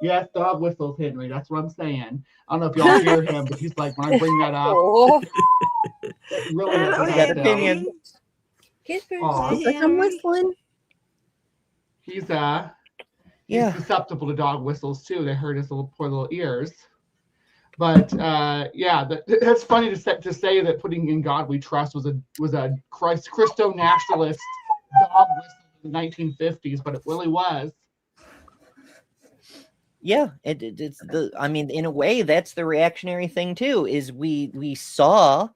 Yes, dog whistles, Henry. That's what I'm saying. I don't know if y'all hear him, but he's like, when I bring that up, it really is that opinion. He's like, I'm whistling. He's susceptible to dog whistles too. They hurt his poor little ears. But that's funny to say that putting in God we trust was a Christo nationalist dog whistle in the 1950s, but it really was. Yeah, it's I mean, in a way, that's the reactionary thing too. Is we saw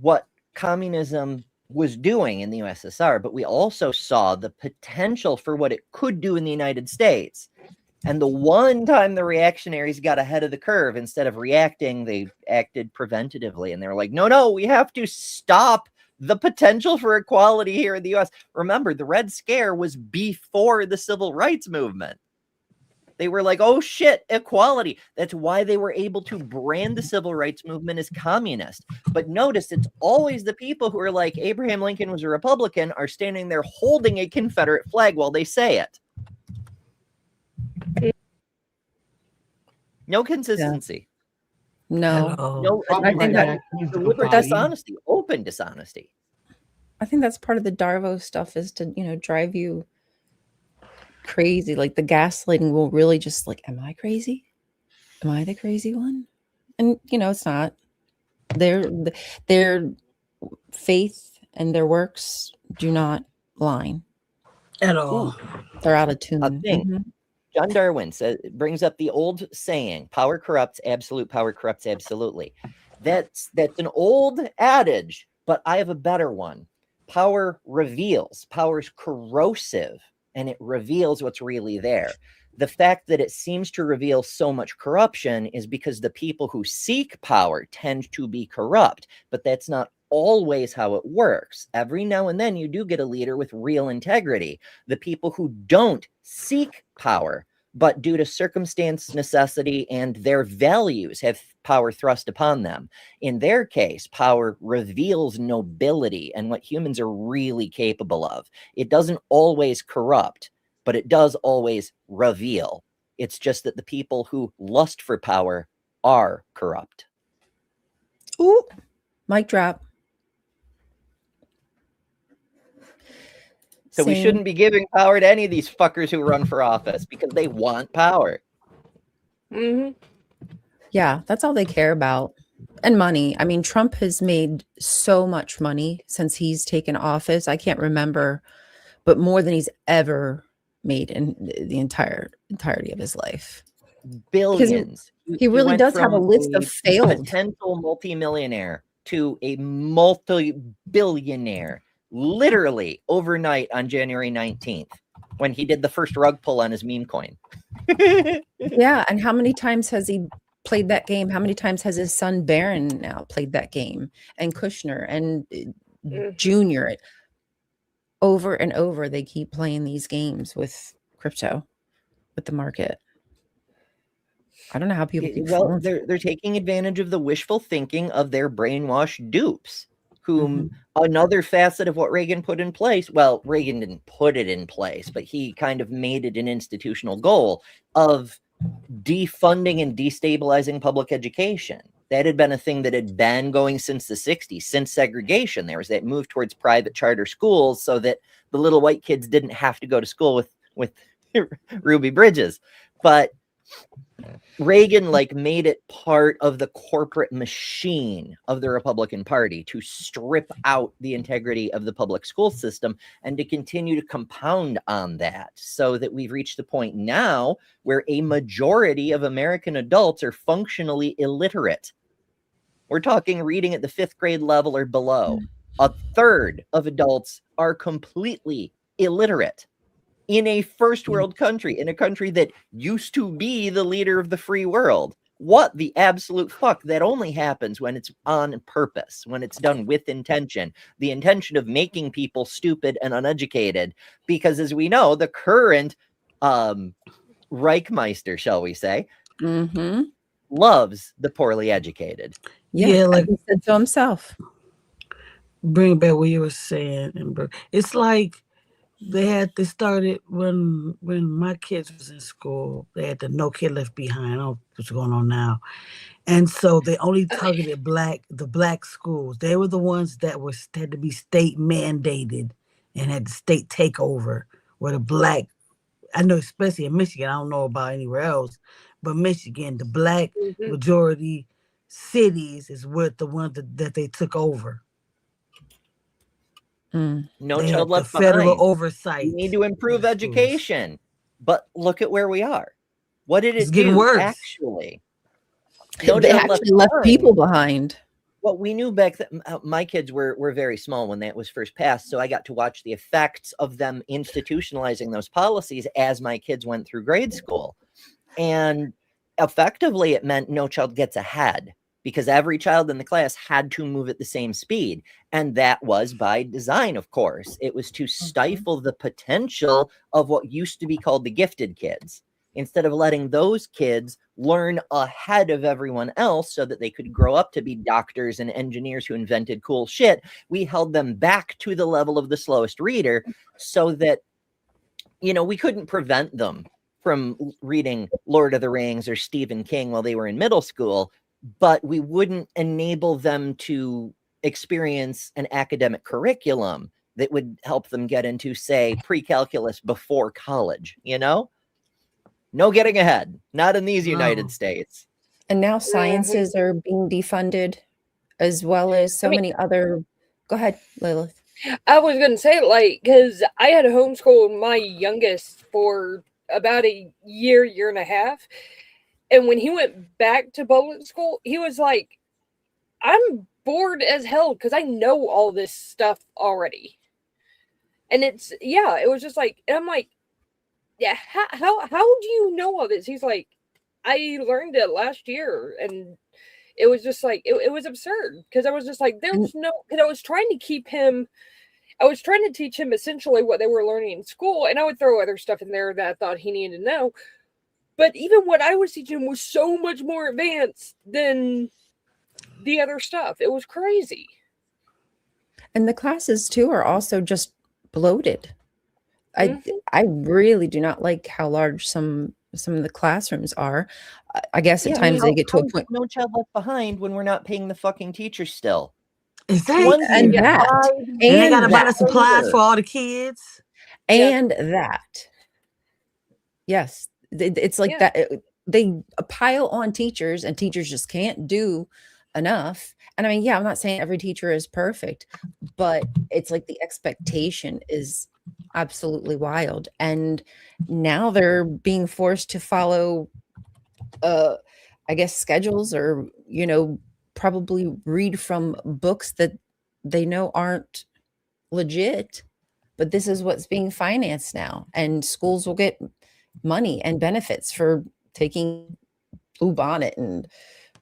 what communism was doing in the USSR, but we also saw the potential for what it could do in the United States. And the one time the reactionaries got ahead of the curve, instead of reacting, they acted preventatively, and they were like, "No, we have to stop the potential for equality here in the U.S." Remember, the Red Scare was before the Civil Rights Movement. They were like, oh shit, equality. That's why they were able to brand the civil rights movement as communist. But notice, it's always the people who are like, Abraham Lincoln was a Republican, are standing there holding a Confederate flag while they say it. No consistency. No. I think that deliberate dishonesty, open dishonesty. I think that's part of the Darvo stuff, is to, drive you crazy. Like the gaslighting will really just like, am I crazy? Am I the crazy one? And it's not. Their faith and their works do not line at all. They're out of tune. John Darwin brings up the old saying, power corrupts, absolute power corrupts absolutely. That's an old adage, but I have a better one. Power reveals. Power's corrosive, and it reveals what's really there. The fact that it seems to reveal so much corruption is because the people who seek power tend to be corrupt, but that's not always how it works. Every now and then you do get a leader with real integrity. The people who don't seek power, but due to circumstance, necessity, and their values have power thrust upon them. In their case, power reveals nobility and what humans are really capable of. It doesn't always corrupt, but it does always reveal. It's just that the people who lust for power are corrupt. Ooh, mic drop. So we shouldn't be giving power to any of these fuckers who run for office because they want power. Yeah, that's all they care about. And money. I mean, Trump has made so much money since he's taken office. I can't remember, but more than he's ever made in the entirety of his life. Billions. He really does have a list of failed potential multimillionaire to a multi-billionaire. Literally overnight on January 19th, when he did the first rug pull on his meme coin. Yeah, and how many times has he played that game? How many times has his son Barron now played that game? And Kushner and Junior. Over and over, they keep playing these games with crypto, with the market. I don't know how people keep they're taking advantage of the wishful thinking of their brainwashed dupes. Whom another facet of what Reagan put in place, well, Reagan didn't put it in place, but he kind of made it an institutional goal of defunding and destabilizing public education. That had been a thing that had been going since the 60s, since segregation. There was that move towards private charter schools so that the little white kids didn't have to go to school with Ruby Bridges. But Reagan like made it part of the corporate machine of the Republican Party to strip out the integrity of the public school system and to continue to compound on that, so that we've reached the point now where a majority of American adults are functionally illiterate. We're talking reading at the 5th grade level or below. A third of adults are completely illiterate. In a first world country, in a country that used to be the leader of the free world. What the absolute fuck? That only happens when it's on purpose, when it's done with intention, the intention of making people stupid and uneducated. Because as we know, the current Reichmeister, shall we say, loves the poorly educated. Yeah, like he said to himself. Bring back what you were saying, Amber. It's like they started when my kids was in school. They had the No Kid Left Behind. I don't know what's going on now, and so they only targeted the black schools. They were the ones that had to be state mandated and had the state takeover. Where the black, I know especially in Michigan, I don't know about anywhere else, but Michigan, the black majority cities is what the ones that they took over. No they child left behind. Federal oversight. We need to improve education, but look at where we are. What did it do? Worse. Actually, they actually left people behind. Well, we knew back then. My kids were very small when that was first passed, so I got to watch the effects of them institutionalizing those policies as my kids went through grade school, and effectively, it meant no child gets ahead, because every child in the class had to move at the same speed. And that was by design, of course. It was to stifle the potential of what used to be called the gifted kids. Instead of letting those kids learn ahead of everyone else so that they could grow up to be doctors and engineers who invented cool shit, we held them back to the level of the slowest reader so that, we couldn't prevent them from reading Lord of the Rings or Stephen King while they were in middle school, but we wouldn't enable them to experience an academic curriculum that would help them get into, say, pre-calculus before college, No getting ahead. Not in these United States. And now sciences are being defunded, as well as so many other... Go ahead, Lilith. I was going to say, because I had to homeschool my youngest for about a year and a half. And when he went back to public school, he was like, I'm bored as hell because I know all this stuff already. And it was just like, and I'm like, yeah, how do you know all this? He's like, I learned it last year. And it was just like, it was absurd because I was just like, because I was trying to teach him essentially what they were learning in school. And I would throw other stuff in there that I thought he needed to know. But even what I was teaching him was so much more advanced than the other stuff. It was crazy. And the classes, too, are also just bloated. I really do not like how large some of the classrooms are. I guess at times they get to a point. No child left behind when we're not paying the fucking teachers still. Exactly. And that. And they got to buy the supplies for all the kids. And that. Yes. It's like that. They pile on teachers, and teachers just can't do enough. And I mean, I'm not saying every teacher is perfect, but it's like the expectation is absolutely wild. And now they're being forced to follow, I guess, schedules or, probably read from books that they know aren't legit, but this is what's being financed now. And schools will get money and benefits for taking Blue Bonnet and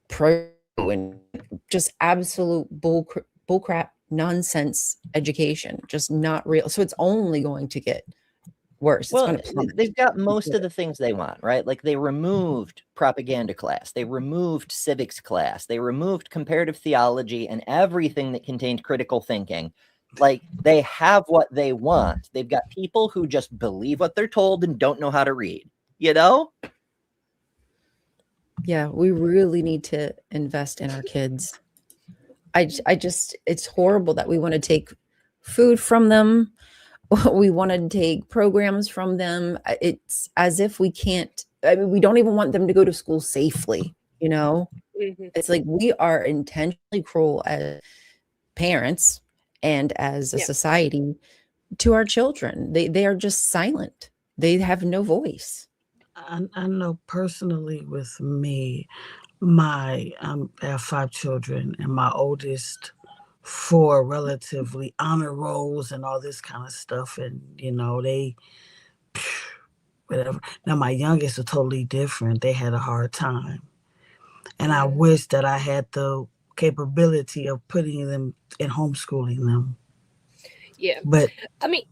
Pro and just absolute bullcrap nonsense education, just not real. So it's only going to get worse. Well, they've got most of the things they want, right? Like they removed propaganda class, they removed civics class, they removed comparative theology and everything that contained critical thinking. Like they have what they want. They've got people who just believe what they're told and don't know how to read, Yeah, we really need to invest in our kids. I just, it's horrible that we want to take food from them. We want to take programs from them. It's as if we can't I mean, we don't even want them to go to school safely, you know? Mm-hmm. It's like we are intentionally cruel as parents and as a society to our children. They are just silent. They have no voice. I know personally with me, I have 5 children, and my oldest 4 relatively honor rolls and all this kind of stuff, and they whatever. Now my youngest are totally different. They had a hard time, and I wish that I had the capability of putting them and homeschooling them. Yeah, but I mean,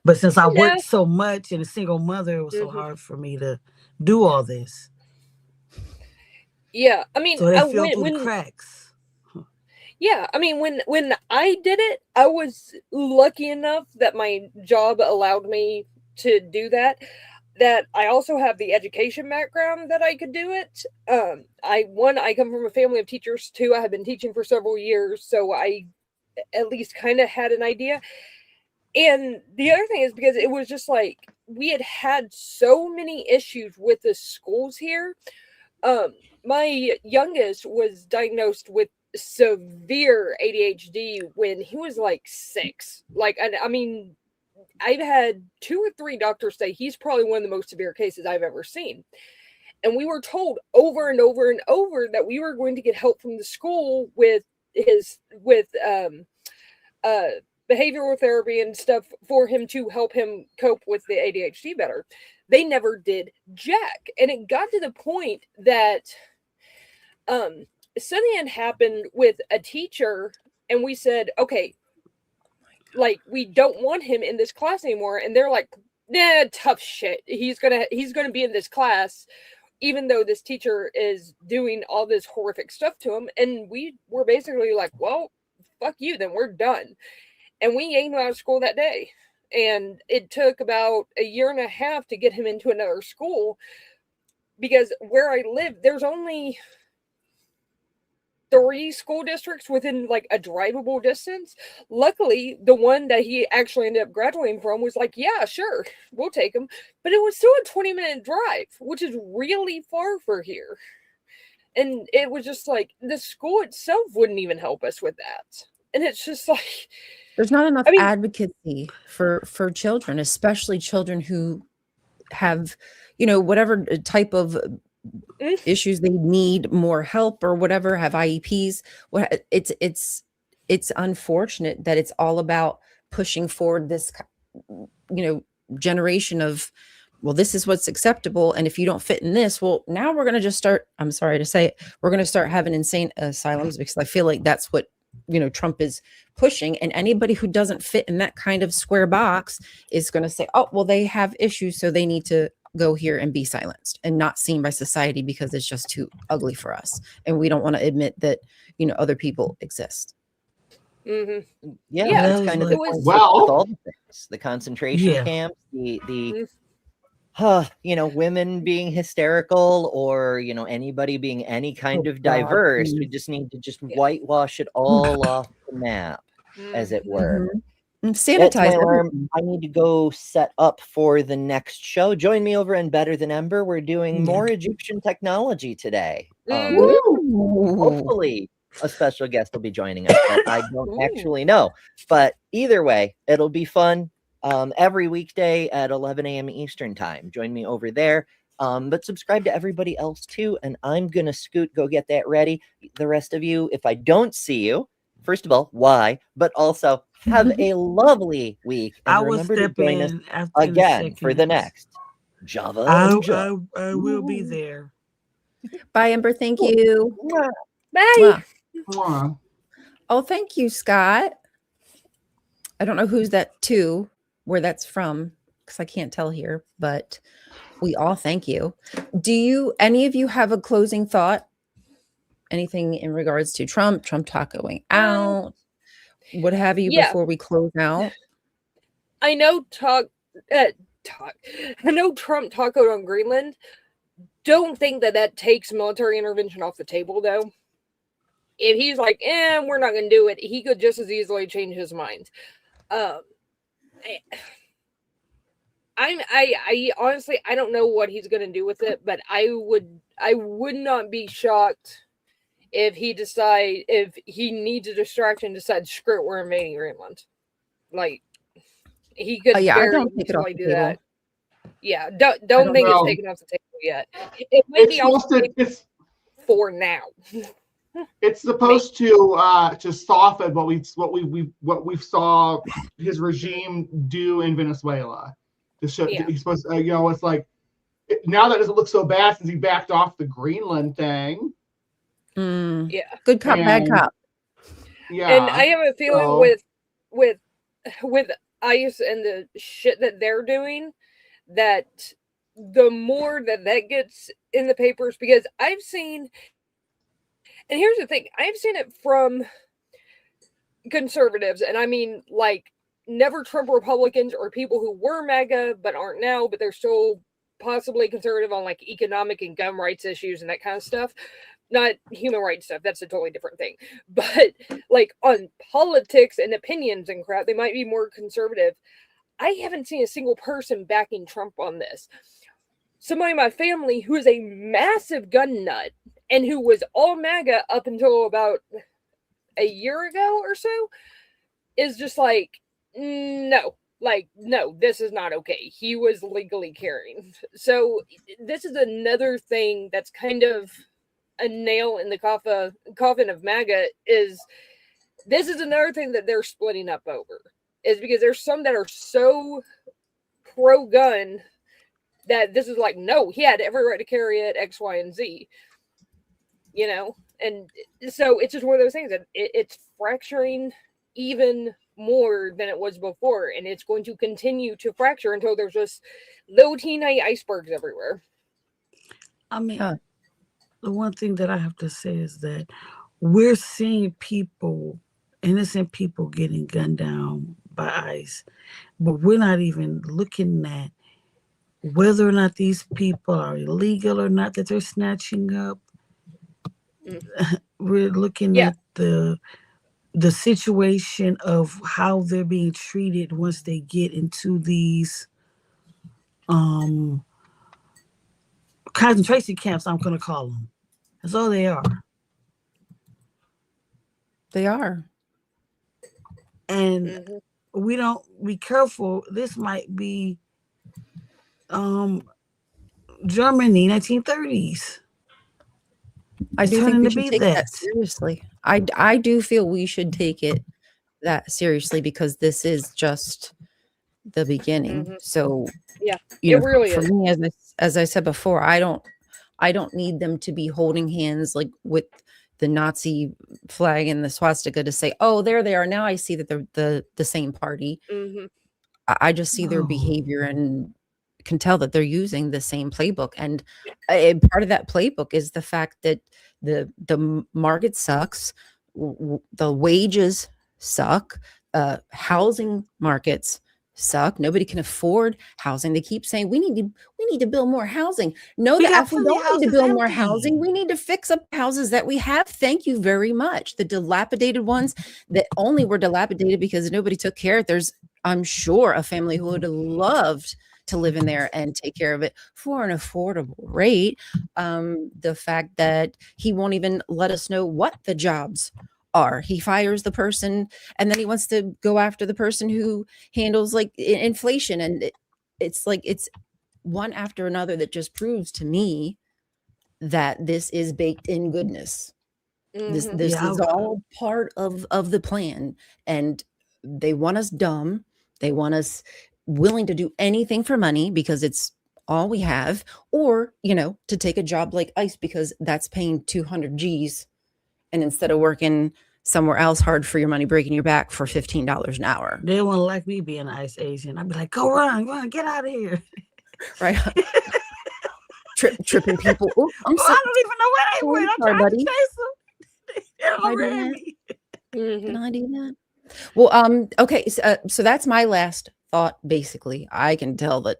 but since I worked so much and a single mother, it was so hard for me to do all this. Yeah, I mean, so they fell through the cracks. Yeah, I mean, when I did it, I was lucky enough that my job allowed me to do that. That I also have the education background that I could do it. I come from a family of teachers. 2, I have been teaching for several years, so I at least kind of had an idea. And the other thing is because it was just like we had so many issues with the schools here. My youngest was diagnosed with severe ADHD when he was like 6. Like, and I mean, I've had 2 or 3 doctors say he's probably one of the most severe cases I've ever seen. And we were told over and over and over that we were going to get help from the school with behavioral therapy and stuff for him to help him cope with the ADHD better. They never did jack. And it got to the point that something happened with a teacher, and we said, okay, like, we don't want him in this class anymore. And they're like, nah, tough shit. He's gonna be in this class, even though this teacher is doing all this horrific stuff to him. And we were basically like, well, fuck you, then we're done. And we yanked him out of school that day. And it took about a year and a half to get him into another school, because where I live, there's only 3 school districts within like a drivable distance. Luckily, the one that he actually ended up graduating from was like, yeah, sure, we'll take him. But it was still a 20-minute drive, which is really far for here. And it was just like the school itself wouldn't even help us with that. And it's just like there's not enough advocacy for children, especially children who have, whatever type of issues they need more help or whatever, have IEPs. It's unfortunate that it's all about pushing forward this, generation of, well, this is what's acceptable, and if you don't fit in this, well, now we're going to just start, I'm sorry to say it, we're going to start having insane asylums, because I feel like that's what Trump is pushing. And anybody who doesn't fit in that kind of square box is going to say, oh, well, they have issues, so they need to go here and be silenced and not seen by society because it's just too ugly for us. And we don't want to admit that, other people exist. Mm-hmm. Yeah, that's kind of the point with all the things. The concentration camps, the women being hysterical, or anybody being any kind of diverse. We just need to just whitewash it all off the map, as it were. Sanitize alarm. I need to go set up for the next show. Join me over in Better Than Ember. We're doing more Egyptian technology today. Hopefully a special guest will be joining us, but I don't actually know. But either way, it'll be fun. Every weekday at 11 a.m. Eastern time. Join me over there. But subscribe to everybody else too. And I'm going to go get that ready. The rest of you, if I don't see you, first of all, why? But also have a lovely week. And remember to join us again for the next Java. I will be there. Bye, Ember. Thank you. Bye. Oh, thank you, Scott. I don't know who's that to, where that's from, because I can't tell here, but we all thank you. Do any of you have a closing thought? Anything in regards to Trump talk going out, what have you, before we close out? I know Trump talked on Greenland. Don't think that takes military intervention off the table, though. If he's like, we're not going to do it, he could just as easily change his mind. I honestly, I don't know what he's going to do with it, but I would not be shocked if he needs a distraction, decides, screw it, we're invading Greenland. Like, he could Yeah, I very don't take it off easily the do table. that. Yeah, don't think it's taken off the table yet. It might be off the table for now. It's supposed to soften what we saw his regime do in Venezuela. To show he's supposed to, it's like now that doesn't look so bad since he backed off the Greenland thing. Yeah, good cop, bad cop. Yeah, and I have a feeling with ICE and the shit that they're doing, that the more that gets in the papers, because I've seen, and here's the thing, I've seen it from conservatives, and I mean, like, never Trump Republicans or people who were MAGA but aren't now, but they're still possibly conservative on like economic and gun rights issues and that kind of stuff. Not human rights stuff, that's a totally different thing. But like on politics and opinions and crap, they might be more conservative. I haven't seen a single person backing Trump on this. Somebody in my family who is a massive gun nut and who was all MAGA up until about a year ago or so is just like, no, this is not okay. He was legally carrying. So this is another thing that's kind of a nail in the coffin of MAGA. Is this is another thing that they're splitting up over, is because there's some that are so pro-gun that this is like, no, he had every right to carry it, X, Y, and Z. And so it's just one of those things that it's fracturing even more than it was before, and it's going to continue to fracture until there's just little teeny icebergs everywhere. I mean, the one thing that I have to say is that we're seeing innocent people getting gunned down by ICE, but we're not even looking at whether or not these people are illegal or not that they're snatching up. We're looking at the situation of how they're being treated once they get into these concentration camps, I'm going to call them. That's all they are. They are. And we don't be careful. This might be Germany, 1930s. I do think we should take that seriously. I do feel we should take it that seriously, because this is just the beginning. So yeah, it really for is. me, as I said before, I don't need them to be holding hands like with the Nazi flag and the swastika to say, oh, there they are. Now I see that they're the same party. I just see their behavior and can tell that they're using the same playbook. And part of that playbook is the fact that the market sucks, the wages suck, housing markets suck. Nobody can afford housing. They keep saying we need to build more housing. No, that we don't need to build more housing. We need to fix up houses that we have. Thank you very much. The dilapidated ones that only were dilapidated because nobody took care of. There's, I'm sure, a family who would have loved to live in there and take care of it for an affordable rate. The fact that he won't even let us know what the jobs are. He fires the person and then he wants to go after the person who handles like inflation. And it's like, it's one after another that just proves to me that this is baked in goodness. This is all part of the plan. And they want us dumb. They want us willing to do anything for money because it's all we have, or, to take a job like ICE because that's paying 200 G's. And instead of working somewhere else hard for your money, breaking your back for $15 an hour. They wouldn't like me being an ICE agent. I'd be like, go run, get out of here. Right. Tripping people. Ooh, I don't even know where they went. I'm sorry, trying buddy. to chase them. Can I do that? Well, okay. So that's my last thought. Basically, I can tell that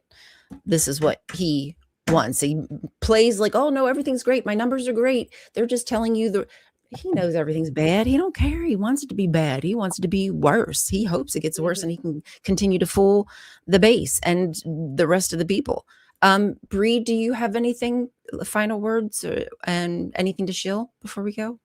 this is what he wants. He plays like, oh no, everything's great. My numbers are great. They're just telling you he knows everything's bad. He don't care. He wants it to be bad. He wants it to be worse. He hopes it gets worse and he can continue to fool the base and the rest of the people. Bree, do you have anything, final words and anything to shill before we go?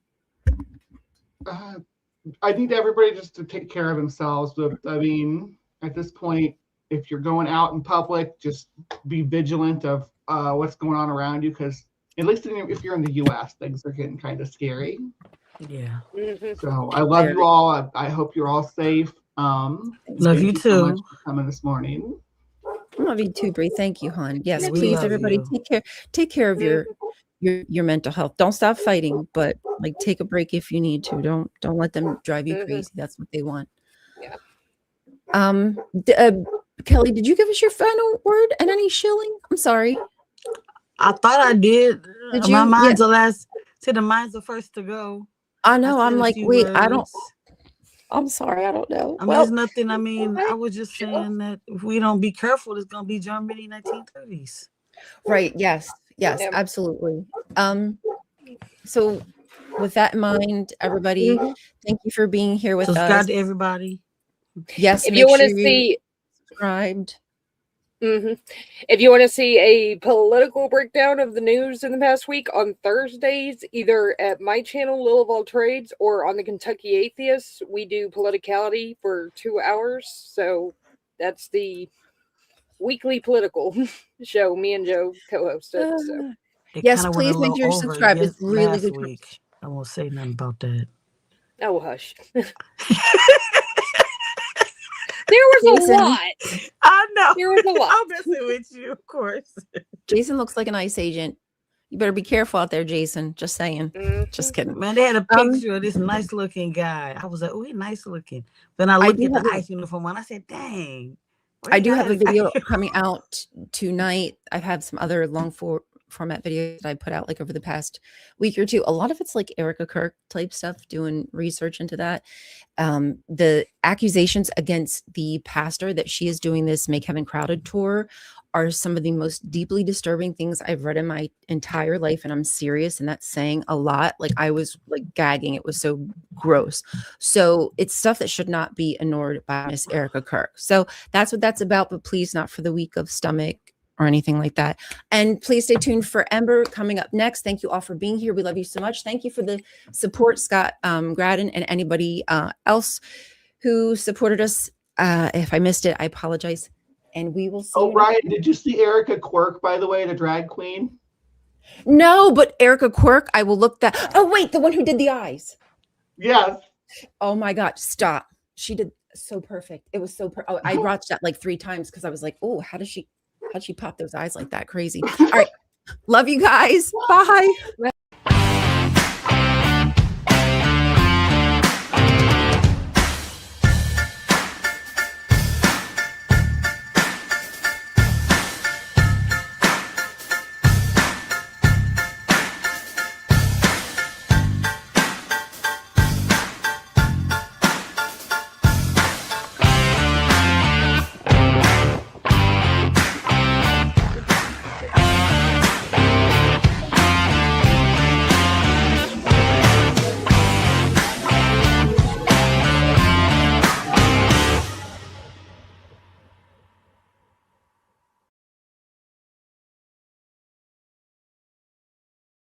I need everybody just to take care of themselves. But I mean, at this point, if you're going out in public, just be vigilant of what's going on around you, because at least if you're in the U.S., things are getting kind of scary. Yeah. So I love you all. I hope you're all safe. Love you too. So much for coming this morning. I love you too, Bree. Thank you, hon. Yes, We please, love everybody, you. take care of your mental health. Don't stop fighting, but like take a break if you need to. Don't let them drive you crazy. That's what they want. Yeah. Kelly, did you give us your final word and any shilling? I'm sorry. I thought I did. Did My you? mind's the last. See, the mind's the first to go. I know. I'm like, wait, I don't. words. I'm sorry. I don't know. I mean, there's nothing. I mean, I was just saying that if we don't be careful, it's gonna be Germany 1930s. Right. Yes. Yes. Absolutely. So, with that in mind, everybody, thank you for being here with Subscribe us. to everybody. Yes. If you want to see, subscribed. If you want to see a political breakdown of the news in the past week on Thursdays, either at my channel, Lil of All Trades, or on the Kentucky Atheists, we do politicality for 2 hours. So that's the weekly political show. Me and Joe co-host it. So. Yes, please make sure you're subscribed. It's really good. Week. I won't say nothing about that. Oh, hush. There was a lot. I know. There was a lot. I'm messing with you, of course. Jason looks like an ICE agent. You better be careful out there, Jason. Just saying. Just kidding. Man, they had a picture of this nice looking guy. I was like, oh, he's nice looking. Then I looked at the ICE uniform and I said, dang. I do have a video coming out tonight. I have some other long format videos that I put out like over the past week or two. A lot of it's like Erica Kirk type stuff, doing research into that. The accusations against the pastor that she is doing this Make Heaven Crowded tour are some of the most deeply disturbing things I've read in my entire life. And I'm serious. And that's saying a lot. Like I was like gagging. It was so gross. So it's stuff that should not be ignored by Miss Erica Kirk. So that's what that's about. But please, not for the weak of stomach or anything like that. And please stay tuned for Ember coming up next. Thank you all for being here. We love you so much. Thank you for the support, Scott Graddon, and anybody else who supported us. If I missed it, I apologize. And we will see. Oh, Ryan, did you see Erica Quirk, by the way, the drag queen? No, but Erica Quirk, I will look that. Oh, wait, the one who did the eyes. Yes. Oh my God, stop. She did so perfect. It was so I watched that like 3 times because I was like, oh, how'd she pop those eyes like that? Crazy. All right. Love you guys. Bye.